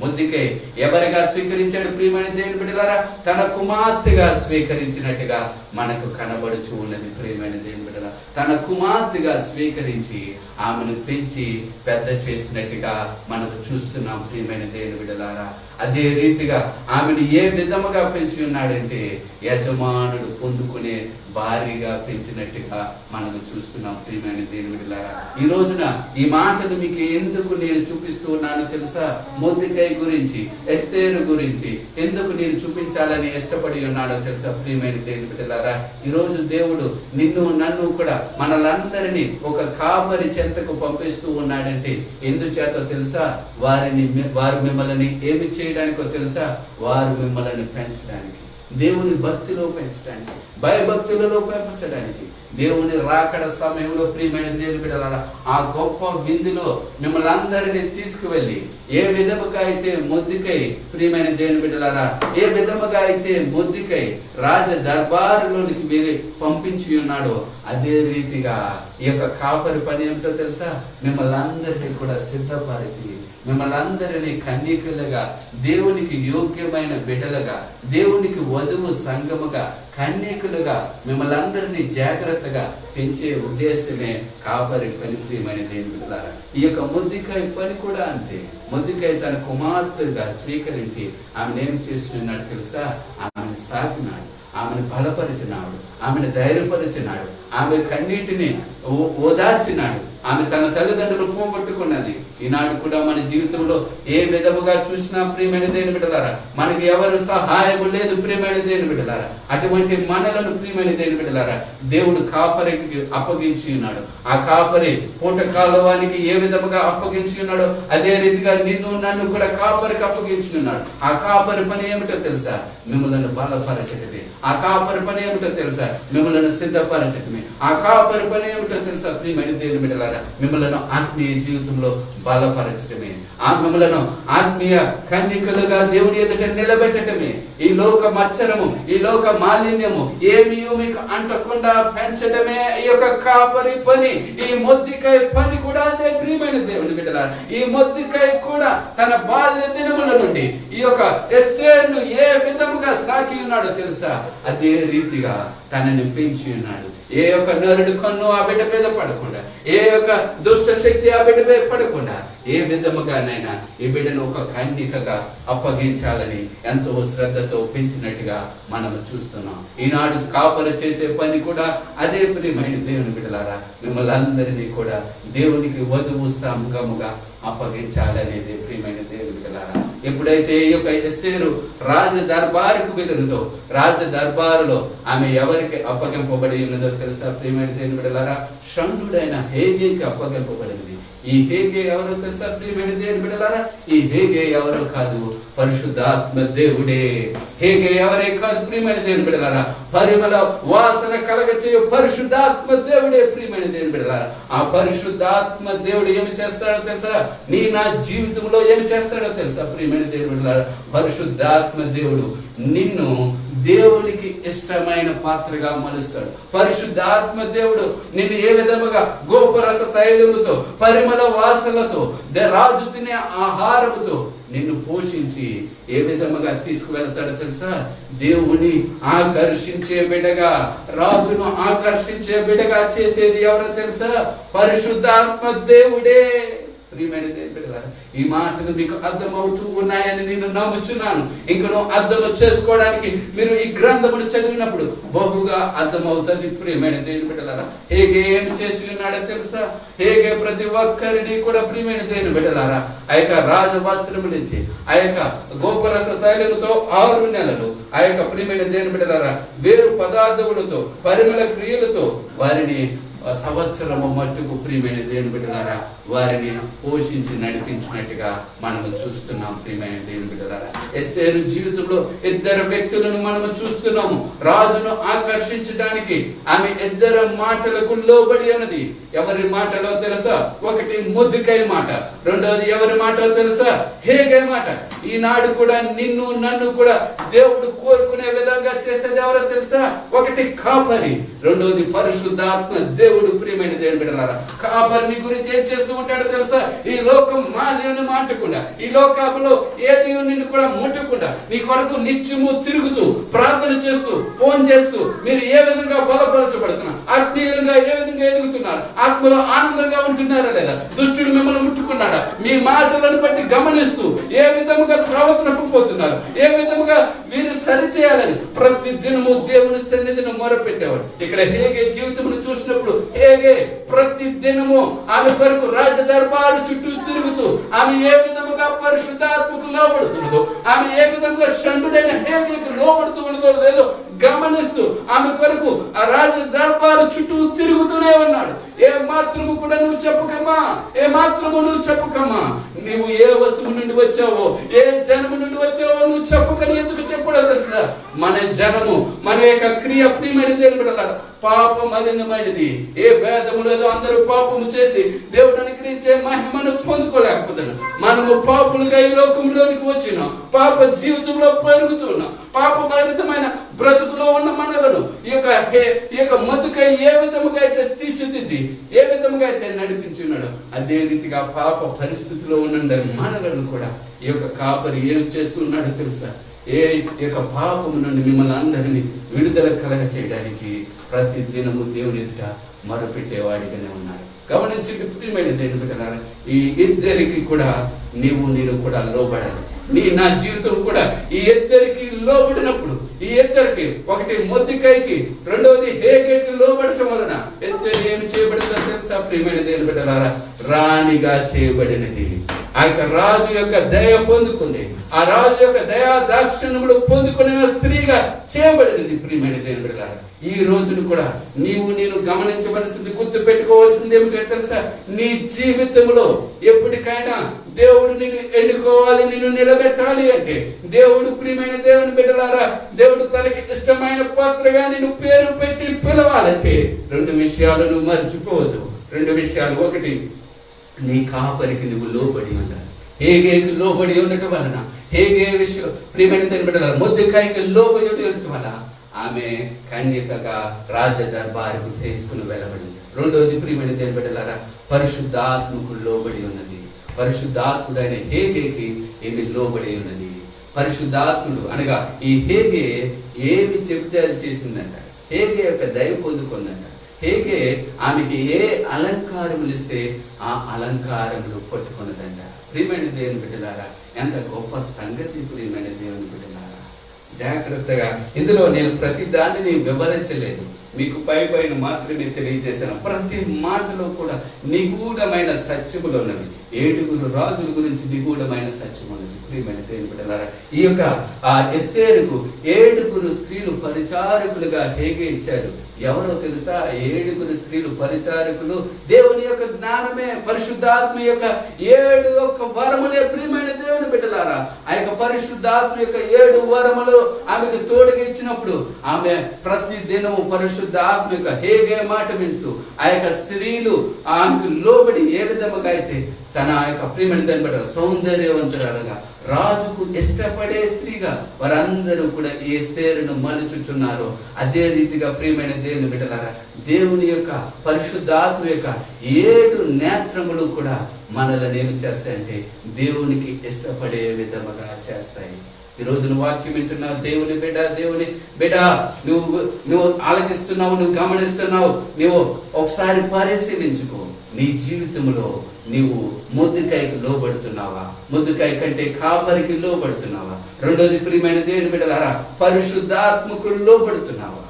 మొద్దికై ఎవరిగా స్వీకరించాడు? ప్రియమైన దేవుని బిడ్డలారా, తన కుమార్తెగా స్వీకరించినట్టుగా మనకు కనబడుచు ఉన్నది. ప్రియమైన దేవుని బిడ్డలారా, తన కుమార్తెగా స్వీకరించి ఆమెను పెంచి పెద్ద చేసినట్టుగా మనకు చూస్తున్నాం. ప్రియమైన దేవుని బిడ్డలారా, అదే రీతిగా ఆమెను ఏ విధముగా పెంచి ఉన్నాడంటే యజమానుడు పొందుకునే భారీగా పెంచినట్టుగా మనకు చూస్తున్నాం. ప్రియమైన దేవుని బిడ్డలారా, ఈ రోజున ఈ మాటలు మీకు ఎందుకు నేను చూపిస్తూ ఉన్నానో తెలుసా? మొర్దెకై గురించి, ఎస్తేరు గురించి ఎందుకు నేను చూపించాలని ఇష్టపడి ఉన్నాడో తెలుసా? ప్రియమైన దేవుని బిడ్డలారా, ఈ రోజు దేవుడు నిన్ను నన్ను కూడా మనలందరినీ ఒక కాపరి చెంతకు పంపిస్తూ ఉన్నాడంటే ఎందుచేతో తెలుసా? వారు మిమ్మల్ని ఏమి చేయడానికో తెలుసా? వారు మిమ్మల్ని పెంచడానికి, దేవుని భక్తిలో పెంచడానికి, భయభక్తులలో పెంచడానికి, దేవుని రాకడ సమయంలో ప్రియమైన దేవుని బిడ్డలారా ఆ గొప్ప విందులో మిమ్మల్ని అందరినీ తీసుకువెళ్ళి ఏ విధముగా అయితే మొర్దెకై, ప్రియమైన దేవుని బిడ్డలారా, ఏ విధముగా అయితే మొర్దెకై రాజ దర్బారులోనికి వెళ్ళి పంపించి ఉన్నాడో అదే రీతిగా ఈ యొక్క కాపరి పని ఏమిటో తెలుసా? మిమ్మల్ని అందరినీ కూడా సిద్ధపరిచి, మిమ్మల్ని అందరినీ కన్యకలుగా, దేవునికి యోగ్యమైన బిడ్డలుగా, దేవునికి వధువు సంఘముగా, కన్యకులుగా మిమ్మల్ని అందరినీ జాగ్రత్తగా పెంచే ఉద్దేశమే కాపరి పని. ప్రియమైన దేవుని బిడ్డలారా, ఈ యొక్క మొర్దెకై పని కూడా అంతే. మొర్దెకై తన కుమార్తెగా స్వీకరించి ఆమెను ఏం చేస్తున్నాడు తెలుసా? ఆమెను సాకినాడు, ఆమెను బలపరిచినాడు, ఆమెను ధైర్యపరిచినాడు, ఆమె కన్నీటిని ఓదార్చినాడు. ఆమె తన తల్లిదండ్రులు పోగొట్టుకున్నది. ఈనాడు కూడా మన జీవితంలో ఏ విధముగా చూసినా ప్రియమైన దేవుని బిడ్డలారా మనకి ఎవరు సహాయము లేదు. ప్రియమైన దేవుని బిడ్డలారా, అటువంటి మనలను ప్రియమైన దేవుని బిడ్డలారా దేవుడు కాపరికి అప్పగించి ఉన్నాడు. ఆ కాపరి పూట కాలవానికి ఏ విధముగా అప్పగించి ఉన్నాడో అదే రీతిగా నిన్ను నన్ను కూడా కాపరికి అప్పగించి ఉన్నాడు. ఆ కాపరి పని ఏమిటో తెలుసా? మిమ్మల్ని బలపరచటమే. ఆ కాపరి పని ఏమిటో తెలుసా? మిమ్మల్ని సిద్ధపరచటమే. ఆ కాపరి పని ఏమిటో తెలుసా? ప్రియమైన దేవుని బిడ్డలారా మిమ్మల్ని ఆత్మీయ జీవితంలో బలపరచటమే. మిమ్మలను ఆత్మీయ కన్యకలుగా దేవుని ఎదుట నిలబెట్టటమే. ఈ లోక మచ్చరము, ఈ లోక మాలిన్యము ఏమీ మీకు అంటకుండా పెంచటమే ఈ యొక్క కాపరి పని. ఈ మొర్దెకై పని కూడా అదే. ప్రియమైన దేవుని బిడ్డలారా, ఈ మొర్దెకై కూడా తన బాల్య దినముల నుండి ఈ యొక్క ఎస్తేరును ఏ విధముగా సాకి ఉన్నాడో తెలుసా? అదే రీతిగా తనని పెంచి ఉన్నాడు. ఏ యొక్క నరుడు కన్ను ఆ బిడ్డ మీద పడకుండా, ఏ యొక్క దుష్ట శక్తి ఆ బిడ్డ మీద పడకుండా ఏ విధముగానైనా ఈ బిడ్డను ఒక కన్యకగా అప్పగించాలని ఎంతో శ్రద్ధతో పెంచినట్టుగా మనము చూస్తున్నాం. ఈనాడు కాపరి చేసే పని కూడా అదే. ప్రియమైన దేవుని బిడ్డలారా, మిమ్మల్ని అందరినీ కూడా దేవునికి వధువు సంఘముగా అప్పగించాలనేది ప్రియమైన దేవుని బిడ్డలారా ఎప్పుడైతే ఈ యొక్క ఎస్తేరు రాజ దర్బారుకు వెళ్ళినదో, రాజ దర్బారులో ఆమె ఎవరికి అప్పగింపబడి ఉన్నదో తెలుసా ప్రియమైన దేవుని బిడ్డలారా? షండుడైన హేగేకి అప్పగింపబడింది. ఈ హేగే ఎవరో తెలుసా ప్రియమైన దేవుని బిడ్డలారా? ఈ హేగే ఎవరో కాదు, పరిశుద్ధాత్మ దేవుడే. హేగే ఎవరే కాదు ప్రియమైన దేవుని బిడ్డలారా, పరిమళ వాసన కలగచేయు పరిశుద్ధాత్మ దేవుడే ప్రియమైన దేవుని బిడ్డలారా. ఆ పరిశుద్ధాత్మ దేవుడు ఏమి చేస్తాడో తెలుసా? నా జీవితంలో ఏమి చేస్తాడో తెలుసా ప్రియమైన దేవుని బిడ్డలారా? పరిశుద్ధాత్మ దేవుడు నిన్ను దేవునికి ఇష్టమైన పాత్రగా మలుస్తాడు. పరిశుద్ధాత్మ దేవుడు నిన్ను ఏ విధముగా గోపరస తైలముతో, పరిమళ వాసనలతో, రాజు తినే ఆహారముతో నిన్ను పోషించి ఏ విధముగా తీసుకువెళ్తాడో తెలుసా? దేవుని ఆకర్షించే బిడ్డగా, రాజును ఆకర్షించే బిడ్డగా చేసేది ఎవరో తెలుసా? పరిశుద్ధాత్మ దేవుడే. ప్రియమైన దేవుని బిడ్డలారా, ఈ మాటలు మీకు అర్థమవుతూ ఉన్నాయని నేను నమ్ముచున్నాను. ఇంకను అర్థం చేసుకోవడానికి మీరు ఈ గ్రంథమును చదివినప్పుడు బహుగా అర్థమవుతుంది. ప్రియమైన దేవుని బిడ్డలారా, హేగే ఏం చేసి ఉన్నాడో తెలుసా? హేగే ప్రతి ఒక్కరిని కూడా ప్రియమైన దేవుని బిడ్డలారా ఆ యొక్క రాజ వస్త్రములు ఇచ్చి, ఆ యొక్క గోపరస తైలముతో 6 నెలలు, ఆ యొక్క ప్రియమైన దేవుని బిడ్డలారా వేరు పదార్థములతో, పరిమళ క్రియలతో వారిని సంవత్సరము మట్టుకు ప్రియమైన దేవుని బిడ్డలారా వారిని పోషించి నడిపించినట్టుగా మనము చూస్తున్నాం. ప్రియమైన దేవుని బిడ్డలారా, ఎస్తేరు జీవితంలో 2 వ్యక్తులను మనము చూస్తున్నాము. రాజును ఆకర్షించడానికి ఆమె 2 మాటలకు లోబడి ఉన్నది. ఎవరి మాటలో తెలుసా? ఒకటి మొర్దెకై మాట, రెండవది ఎవరి మాటలో తెలుసా? హేగే మాట. ఈనాడు కూడా నిన్ను నన్ను కూడా దేవుడు కోరుకునే విధంగా చేసేది ఎవరో తెలుసా? ఒకటి కాపరి, రెండవది పరిశుద్ధాత్మ దేవుడు. ప్రియమైన దేవుని బిడ్డలారా, కాపరిని గురించి ఏం చేస్తూ ఉంటాడో తెలుసా? ఈ లోకం మా దేవుని మాటకుండా, ఈ లోకంలో ఏ దేవుని కూడా ముట్టకుండా నీ కొరకు నిత్యము తిరుగుతూ, ప్రార్థన చేస్తూ, ఫోన్ చేస్తూ మీరు ఏ విధంగా బలపరచబడుతున్నారు, ఆత్మీయంగా ఏ విధంగా ఎదుగుతున్నారు, ఆత్మలో ఆనందంగా ఉంటున్నారా లేదా, దుష్టుడు మిమ్మల్ని ముట్టుకున్నాడా, మీ మాటలను బట్టి గమనిస్తూ ఏ విధముగా ప్రవర్తనకు పోతున్నారు, ఏ విధముగా మీరు సరిచేయాలని ప్రతి దినము దేవుని సన్నిధిని మొరపెట్టేవాడు. ఇక్కడ హేగే జీవితమును చూసినప్పుడు హేగే ప్రతి దినము ఆమె కొరకు రాజ దర్బారు చుట్టూ తిరుగుతూ ఆమె ఏ విధముగా పరిశుద్ధాత్మకు లోబడుతున్నదో, ఆమె ఏ విధంగా షండుడైన హేగేకి లోబడుతూ ఉన్నదో లేదో గమనిస్తూ ఆమె కొరకు ఆ రాజ దర్బారు చుట్టూ తిరుగుతూనే ఉన్నాడు. ఏ మాత్రము కూడా నువ్వు చెప్పకమ్మా, ఏ మాత్రము నువ్వు చెప్పకమ్మా, నువ్వు ఏ వశము నుండి వచ్చావో, ఏ జనము నుండి వచ్చావో నువ్వు చెప్పకని ఎందుకు చెప్పడో తెలుసా? మన జనము, మన యొక్క క్రియ ప్రియమైన దేవుని బిడ్డలారా పాప మలినమైనది. ఏ భేదము లేదో అందరూ పాపము చేసి దేవుడు అనుగ్రహించే మహిమను పొందుకోలేకపోతున్నాం. మనము పాపులుగా ఈ లోకంలోనికి వచ్చినాం, పాప జీవితంలో పెరుగుతున్నాం. పాప భరితమైన బ్రతుకులో ఉన్న మనలను ఈ యొక్క మొర్దెకై ఏ విధముగా అయితే తీర్చిదిద్ది, ఏ విధముగా అయితే నడిపించున్నాడో అదే రీతిగా పాప పరిస్థితిలో ఉన్న మనలను కూడా ఈ యొక్క కాపరి ఏం చేస్తున్నాడో తెలుసా? ఏ యొక్క పాపము నుండి మిమ్మల్ని అందరినీ విడుదల కలగ చేయడానికి ప్రతి దినము దేవుని ఎదుట మొరపెట్టేవాడిగానే ఉన్నాడు. గమనించి ప్రియమైన దేవుని బిడ్డలారా, ఈ ఇద్దరికి కూడా నేను కూడా లోబడాలి. నా జీవితం కూడా ఈ ఇద్దరికి లోబడినప్పుడు, ఈ ఇద్దరికి ఒకటి మొర్దెకైకి, రెండవది హేగేకి లోబడటం వలన ఎస్తేరు ఏమి చేయబడిందో తెలుసా? ప్రియమైన దేవుని బిడ్డలారా రాణిగా చేయబడినది. ఆ యొక్క రాజు యొక్క దయ పొందుకుంది, ఆ రాజు యొక్క దయా దాక్షిణ్యములు పొందుకునే స్త్రీగా చేయబడినది. ప్రియమైన దేవుని బిడ్డలారా ఈ రోజును కూడా నేను గమనించవలసింది, గుర్తు పెట్టుకోవాల్సింది ఏమిటో తెలుసా? నీ జీవితంలో ఎప్పటికైనా దేవుడు నిన్ను ఎన్నుకోవాలి, నిన్ను నిలబెట్టాలి అంటే దేవుడు ప్రియమైన దేవుని బిడ్డలారా దేవుడు తనకి ఇష్టమైన పాత్రగా నిన్ను పేరు పెట్టి పిలవాలంటే 2 విషయాలు నువ్వు మర్చిపోవద్దు. 2 విషయాలు. ఒకటి, నీ కాపరికి నువ్వు లోబడి ఉండాలి. హేగేకి లోబడి ఉండటం వలన, హేగే విషయం ప్రియమైన దేవుని బిడ్డలారా మొర్దెకైకి లోబడి ఉండటం వల్ల ఆమె కన్యకగా రాజ దర్బారుకు తీసుకుని వెళ్ళబడింది. రెండోది ప్రియమైన దేవుని బిడ్డలారా పరిశుద్ధాత్మకు లోబడి ఉన్నది. పరిశుద్ధాత్ముడైన హేగేకి ఏమి లోబడి ఉన్నది. పరిశుద్ధాత్ముడు అనగా ఈ హేగే ఏమి చెబితే అది చేసిందంట. హేగే యొక్క దయ పొందుకుందంట. హేగే ఆమెకి ఏ అలంకారములు ఇస్తే ఆ అలంకారములు పట్టుకున్నదంట. ప్రియమైన దేవుని బిడ్డలారా ఎంత గొప్ప సంగతి ప్రియమైన దేవుని బిడ్డలారా. జాగ్రత్తగా ఇందులో నేను ప్రతి దానిని వివరించలేదు, మీకు పైన మాత్రమే తెలియజేశాను. ప్రతి మాటలో కూడా నిగూఢమైన సత్యములు ఉన్నవి. 7 రాజుల గురించి నిగూఢమైన సత్యం ఉన్నది. ప్రియమైన దేవుని బిడ్డలారా, ఈ యొక్క ఎస్తేరుకు 7 స్త్రీలు పరిచారకులుగా హేగే ఇచ్చాడు. ఎవరో తెలుసా? 7 స్త్రీలు పరిచారకులు. దేవుని యొక్క జ్ఞానమే, పరిశుద్ధాత్మ యొక్క 7 వరములే. ప్రియమైన దేవుని బిడ్డలారా, ఆ యొక్క పరిశుద్ధాత్మ యొక్క 7 వరములు ఆమెకు తోడుగా ఇచ్చినప్పుడు ఆమె ప్రతి దినము పరిశుద్ధాత్మ యొక్క హేగే మాట వింటూ ఆ యొక్క స్త్రీలు ఆమెకు లోబడి ఏ విధముగా అయితే తన యొక్క ప్రియమైన దాన్ని బట్టి సౌందర్యవంతురాలుగా, రాజుకు ఇష్టపడే స్త్రీగా వారందరూ కూడా ఎస్తేరును మలుచుచున్నారు. అదే రీతిగా ప్రియమైన దేవుని బిడ్డలారా, దేవుని యొక్క పరిశుద్ధాత్మ యొక్క 7 నేత్రములు కూడా మనల్ని ఏమి చేస్తాయంటే దేవునికి ఇష్టపడే విధముగా చేస్తాయి. ఈ రోజు నువ్వు వాక్యం వింటున్నావు, దేవుని బిడ్డ నువ్వు ఆలకిస్తున్నావు, నువ్వు గమనిస్తున్నావు. నువ్వు ఒకసారి పరిశీలించుకో. నీ జీవితంలో నీవు మొద్దుకాయకి లోబడుతున్నావా? మొద్దుకాయ కంటే కాపరికి లోబడుతున్నావా? రెండోది ప్రియమైన దేవుని బిడ్డలారా, పరిశుద్ధాత్మకు లోబడుతున్నావా?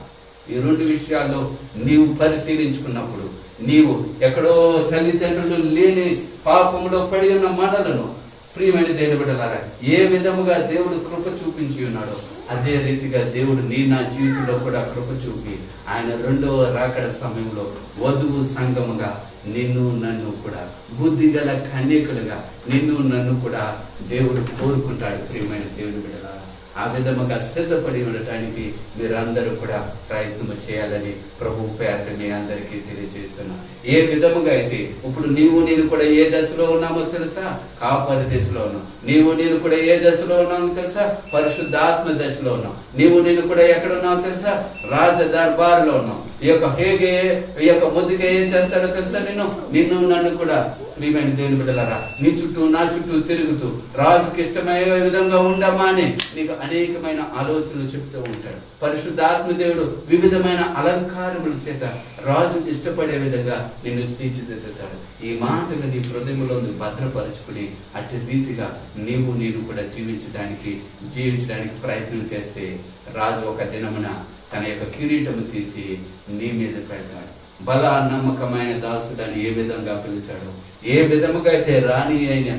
ఈ 2 విషయాల్లో నీవు పరిశీలించుకున్నప్పుడు నీవు ఎక్కడో తల్లిదండ్రులు లేని పాపంలో పడి ఉన్న మనలను ప్రియమైన దేవుని బిడ్డలారా, ఏ విధముగా దేవుడు కృప చూపించి ఉన్నాడో అదే రీతిగా దేవుడు నా జీవితంలో కూడా కృప చూపి ఆయన 2వ రాకడ సమయంలో వధువు సంఘముగా నిన్ను నన్ను కూడా, బుద్ధిగల కన్యకులుగా నిన్ను నన్ను కూడా దేవుడు కోరుకుంటాడు. ప్రియమైన దేవుని బిడ్డలారా, ఆ విధముగా సిద్ధపడి ఉండటానికి మీరందరూ కూడా ప్రయత్నం చేయాలని ప్రభు పేరట మీ అందరికీ తెలియజేస్తున్నా. ఏ విధముగా అయితే ఇప్పుడు నేను కూడా ఏ దశలో ఉన్నామో తెలుసా? కాపరి దశలో ఉన్నాం. నేను కూడా ఏ దశలో ఉన్నామో తెలుసా? పరిశుద్ధాత్మ దశలో ఉన్నాం. నేను కూడా ఎక్కడ ఉన్నామో తెలుసా? రాజ దర్బార్లో ఉన్నాం. ఈ యొక్క ముద్దుగా ఏం చేస్తాడో తెలుసా? నిన్ను నన్ను కూడా ప్రియమైన దేవుని బిడ్డలారా, నీ చుట్టూ నా చుట్టూ తిరుగుతూ రాజుకి ఇష్టమయ్యే విధంగా ఉండమా అని నీకు అనేకమైన ఆలోచనలు చెప్తూ ఉంటాడు. పరిశుద్ధాత్మ దేవుడు వివిధమైన అలంకారముల చేత రాజు ఇష్టపడే విధంగా నిన్ను తీర్చిదిద్దుతాడు. ఈ మాటలు నీ హృదయంలో భద్రపరుచుకుని అట్టి రీతిగా నేను కూడా జీవించడానికి ప్రయత్నం చేస్తే రాజు ఒక దినమున తన యొక్క కిరీటము తీసి నీ మీద పెడతాడు. బల నమ్మకమైన దాసుడని ఏ విధంగా పిలిచాడు, ఏ విధముగా అయితే రాణి అయిన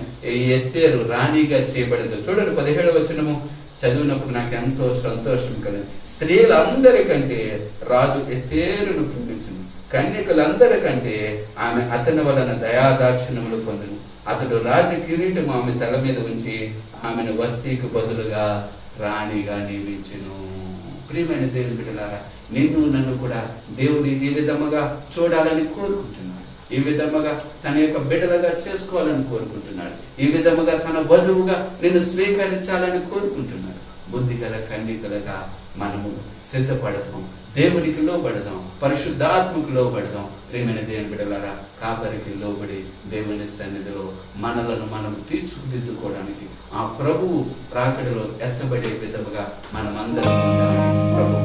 ఎస్తేరు రాణిగా చేయబడిందో చూడండి. 17వ వచనము చదివినప్పుడు నాకు ఎంతో సంతోషం కలిగింది. స్త్రీలందరికంటే రాజు ఎస్తేరును ప్రేమించును, కన్యకలందరికంటే ఆమె అతని వలన దయాదాక్షిణ్యములు పొందును. అతడు రాజ కిరీటం ఆమె తల మీద ఉంచి ఆమెను వస్తీకి బదులుగా రాణిగా నియమించును. ప్రియమైన దేవుని బిడ్డలారా, నిన్ను నన్ను కూడా దేవుడు ఈ విధముగా చూడాలని కోరుకుంటున్నాడు. ఈ విధముగా తన యొక్క బిడ్డలుగా చేసుకోవాలని కోరుకుంటున్నాడు. ఈ విధముగా తన వధువుగా నిన్ను స్వీకరించాలని కోరుకుంటున్నాడు. బుద్ధిగల కన్యకలుగా మనము సిద్ధపడతాం, దేవునికి లోబడదాం, పరిశుద్ధాత్మకు లోబడదాం. ప్రియమైన దేవుని బిడ్డలారా, కాపరికి లోబడి దేవుని సన్నిధిలో మనలను మనం తీర్చిదిద్దుకోవడానికి ఆ ప్రభువు రాకడలో ఎత్తబడే విధముగా మనమందరం ఉండాలి. ప్రభు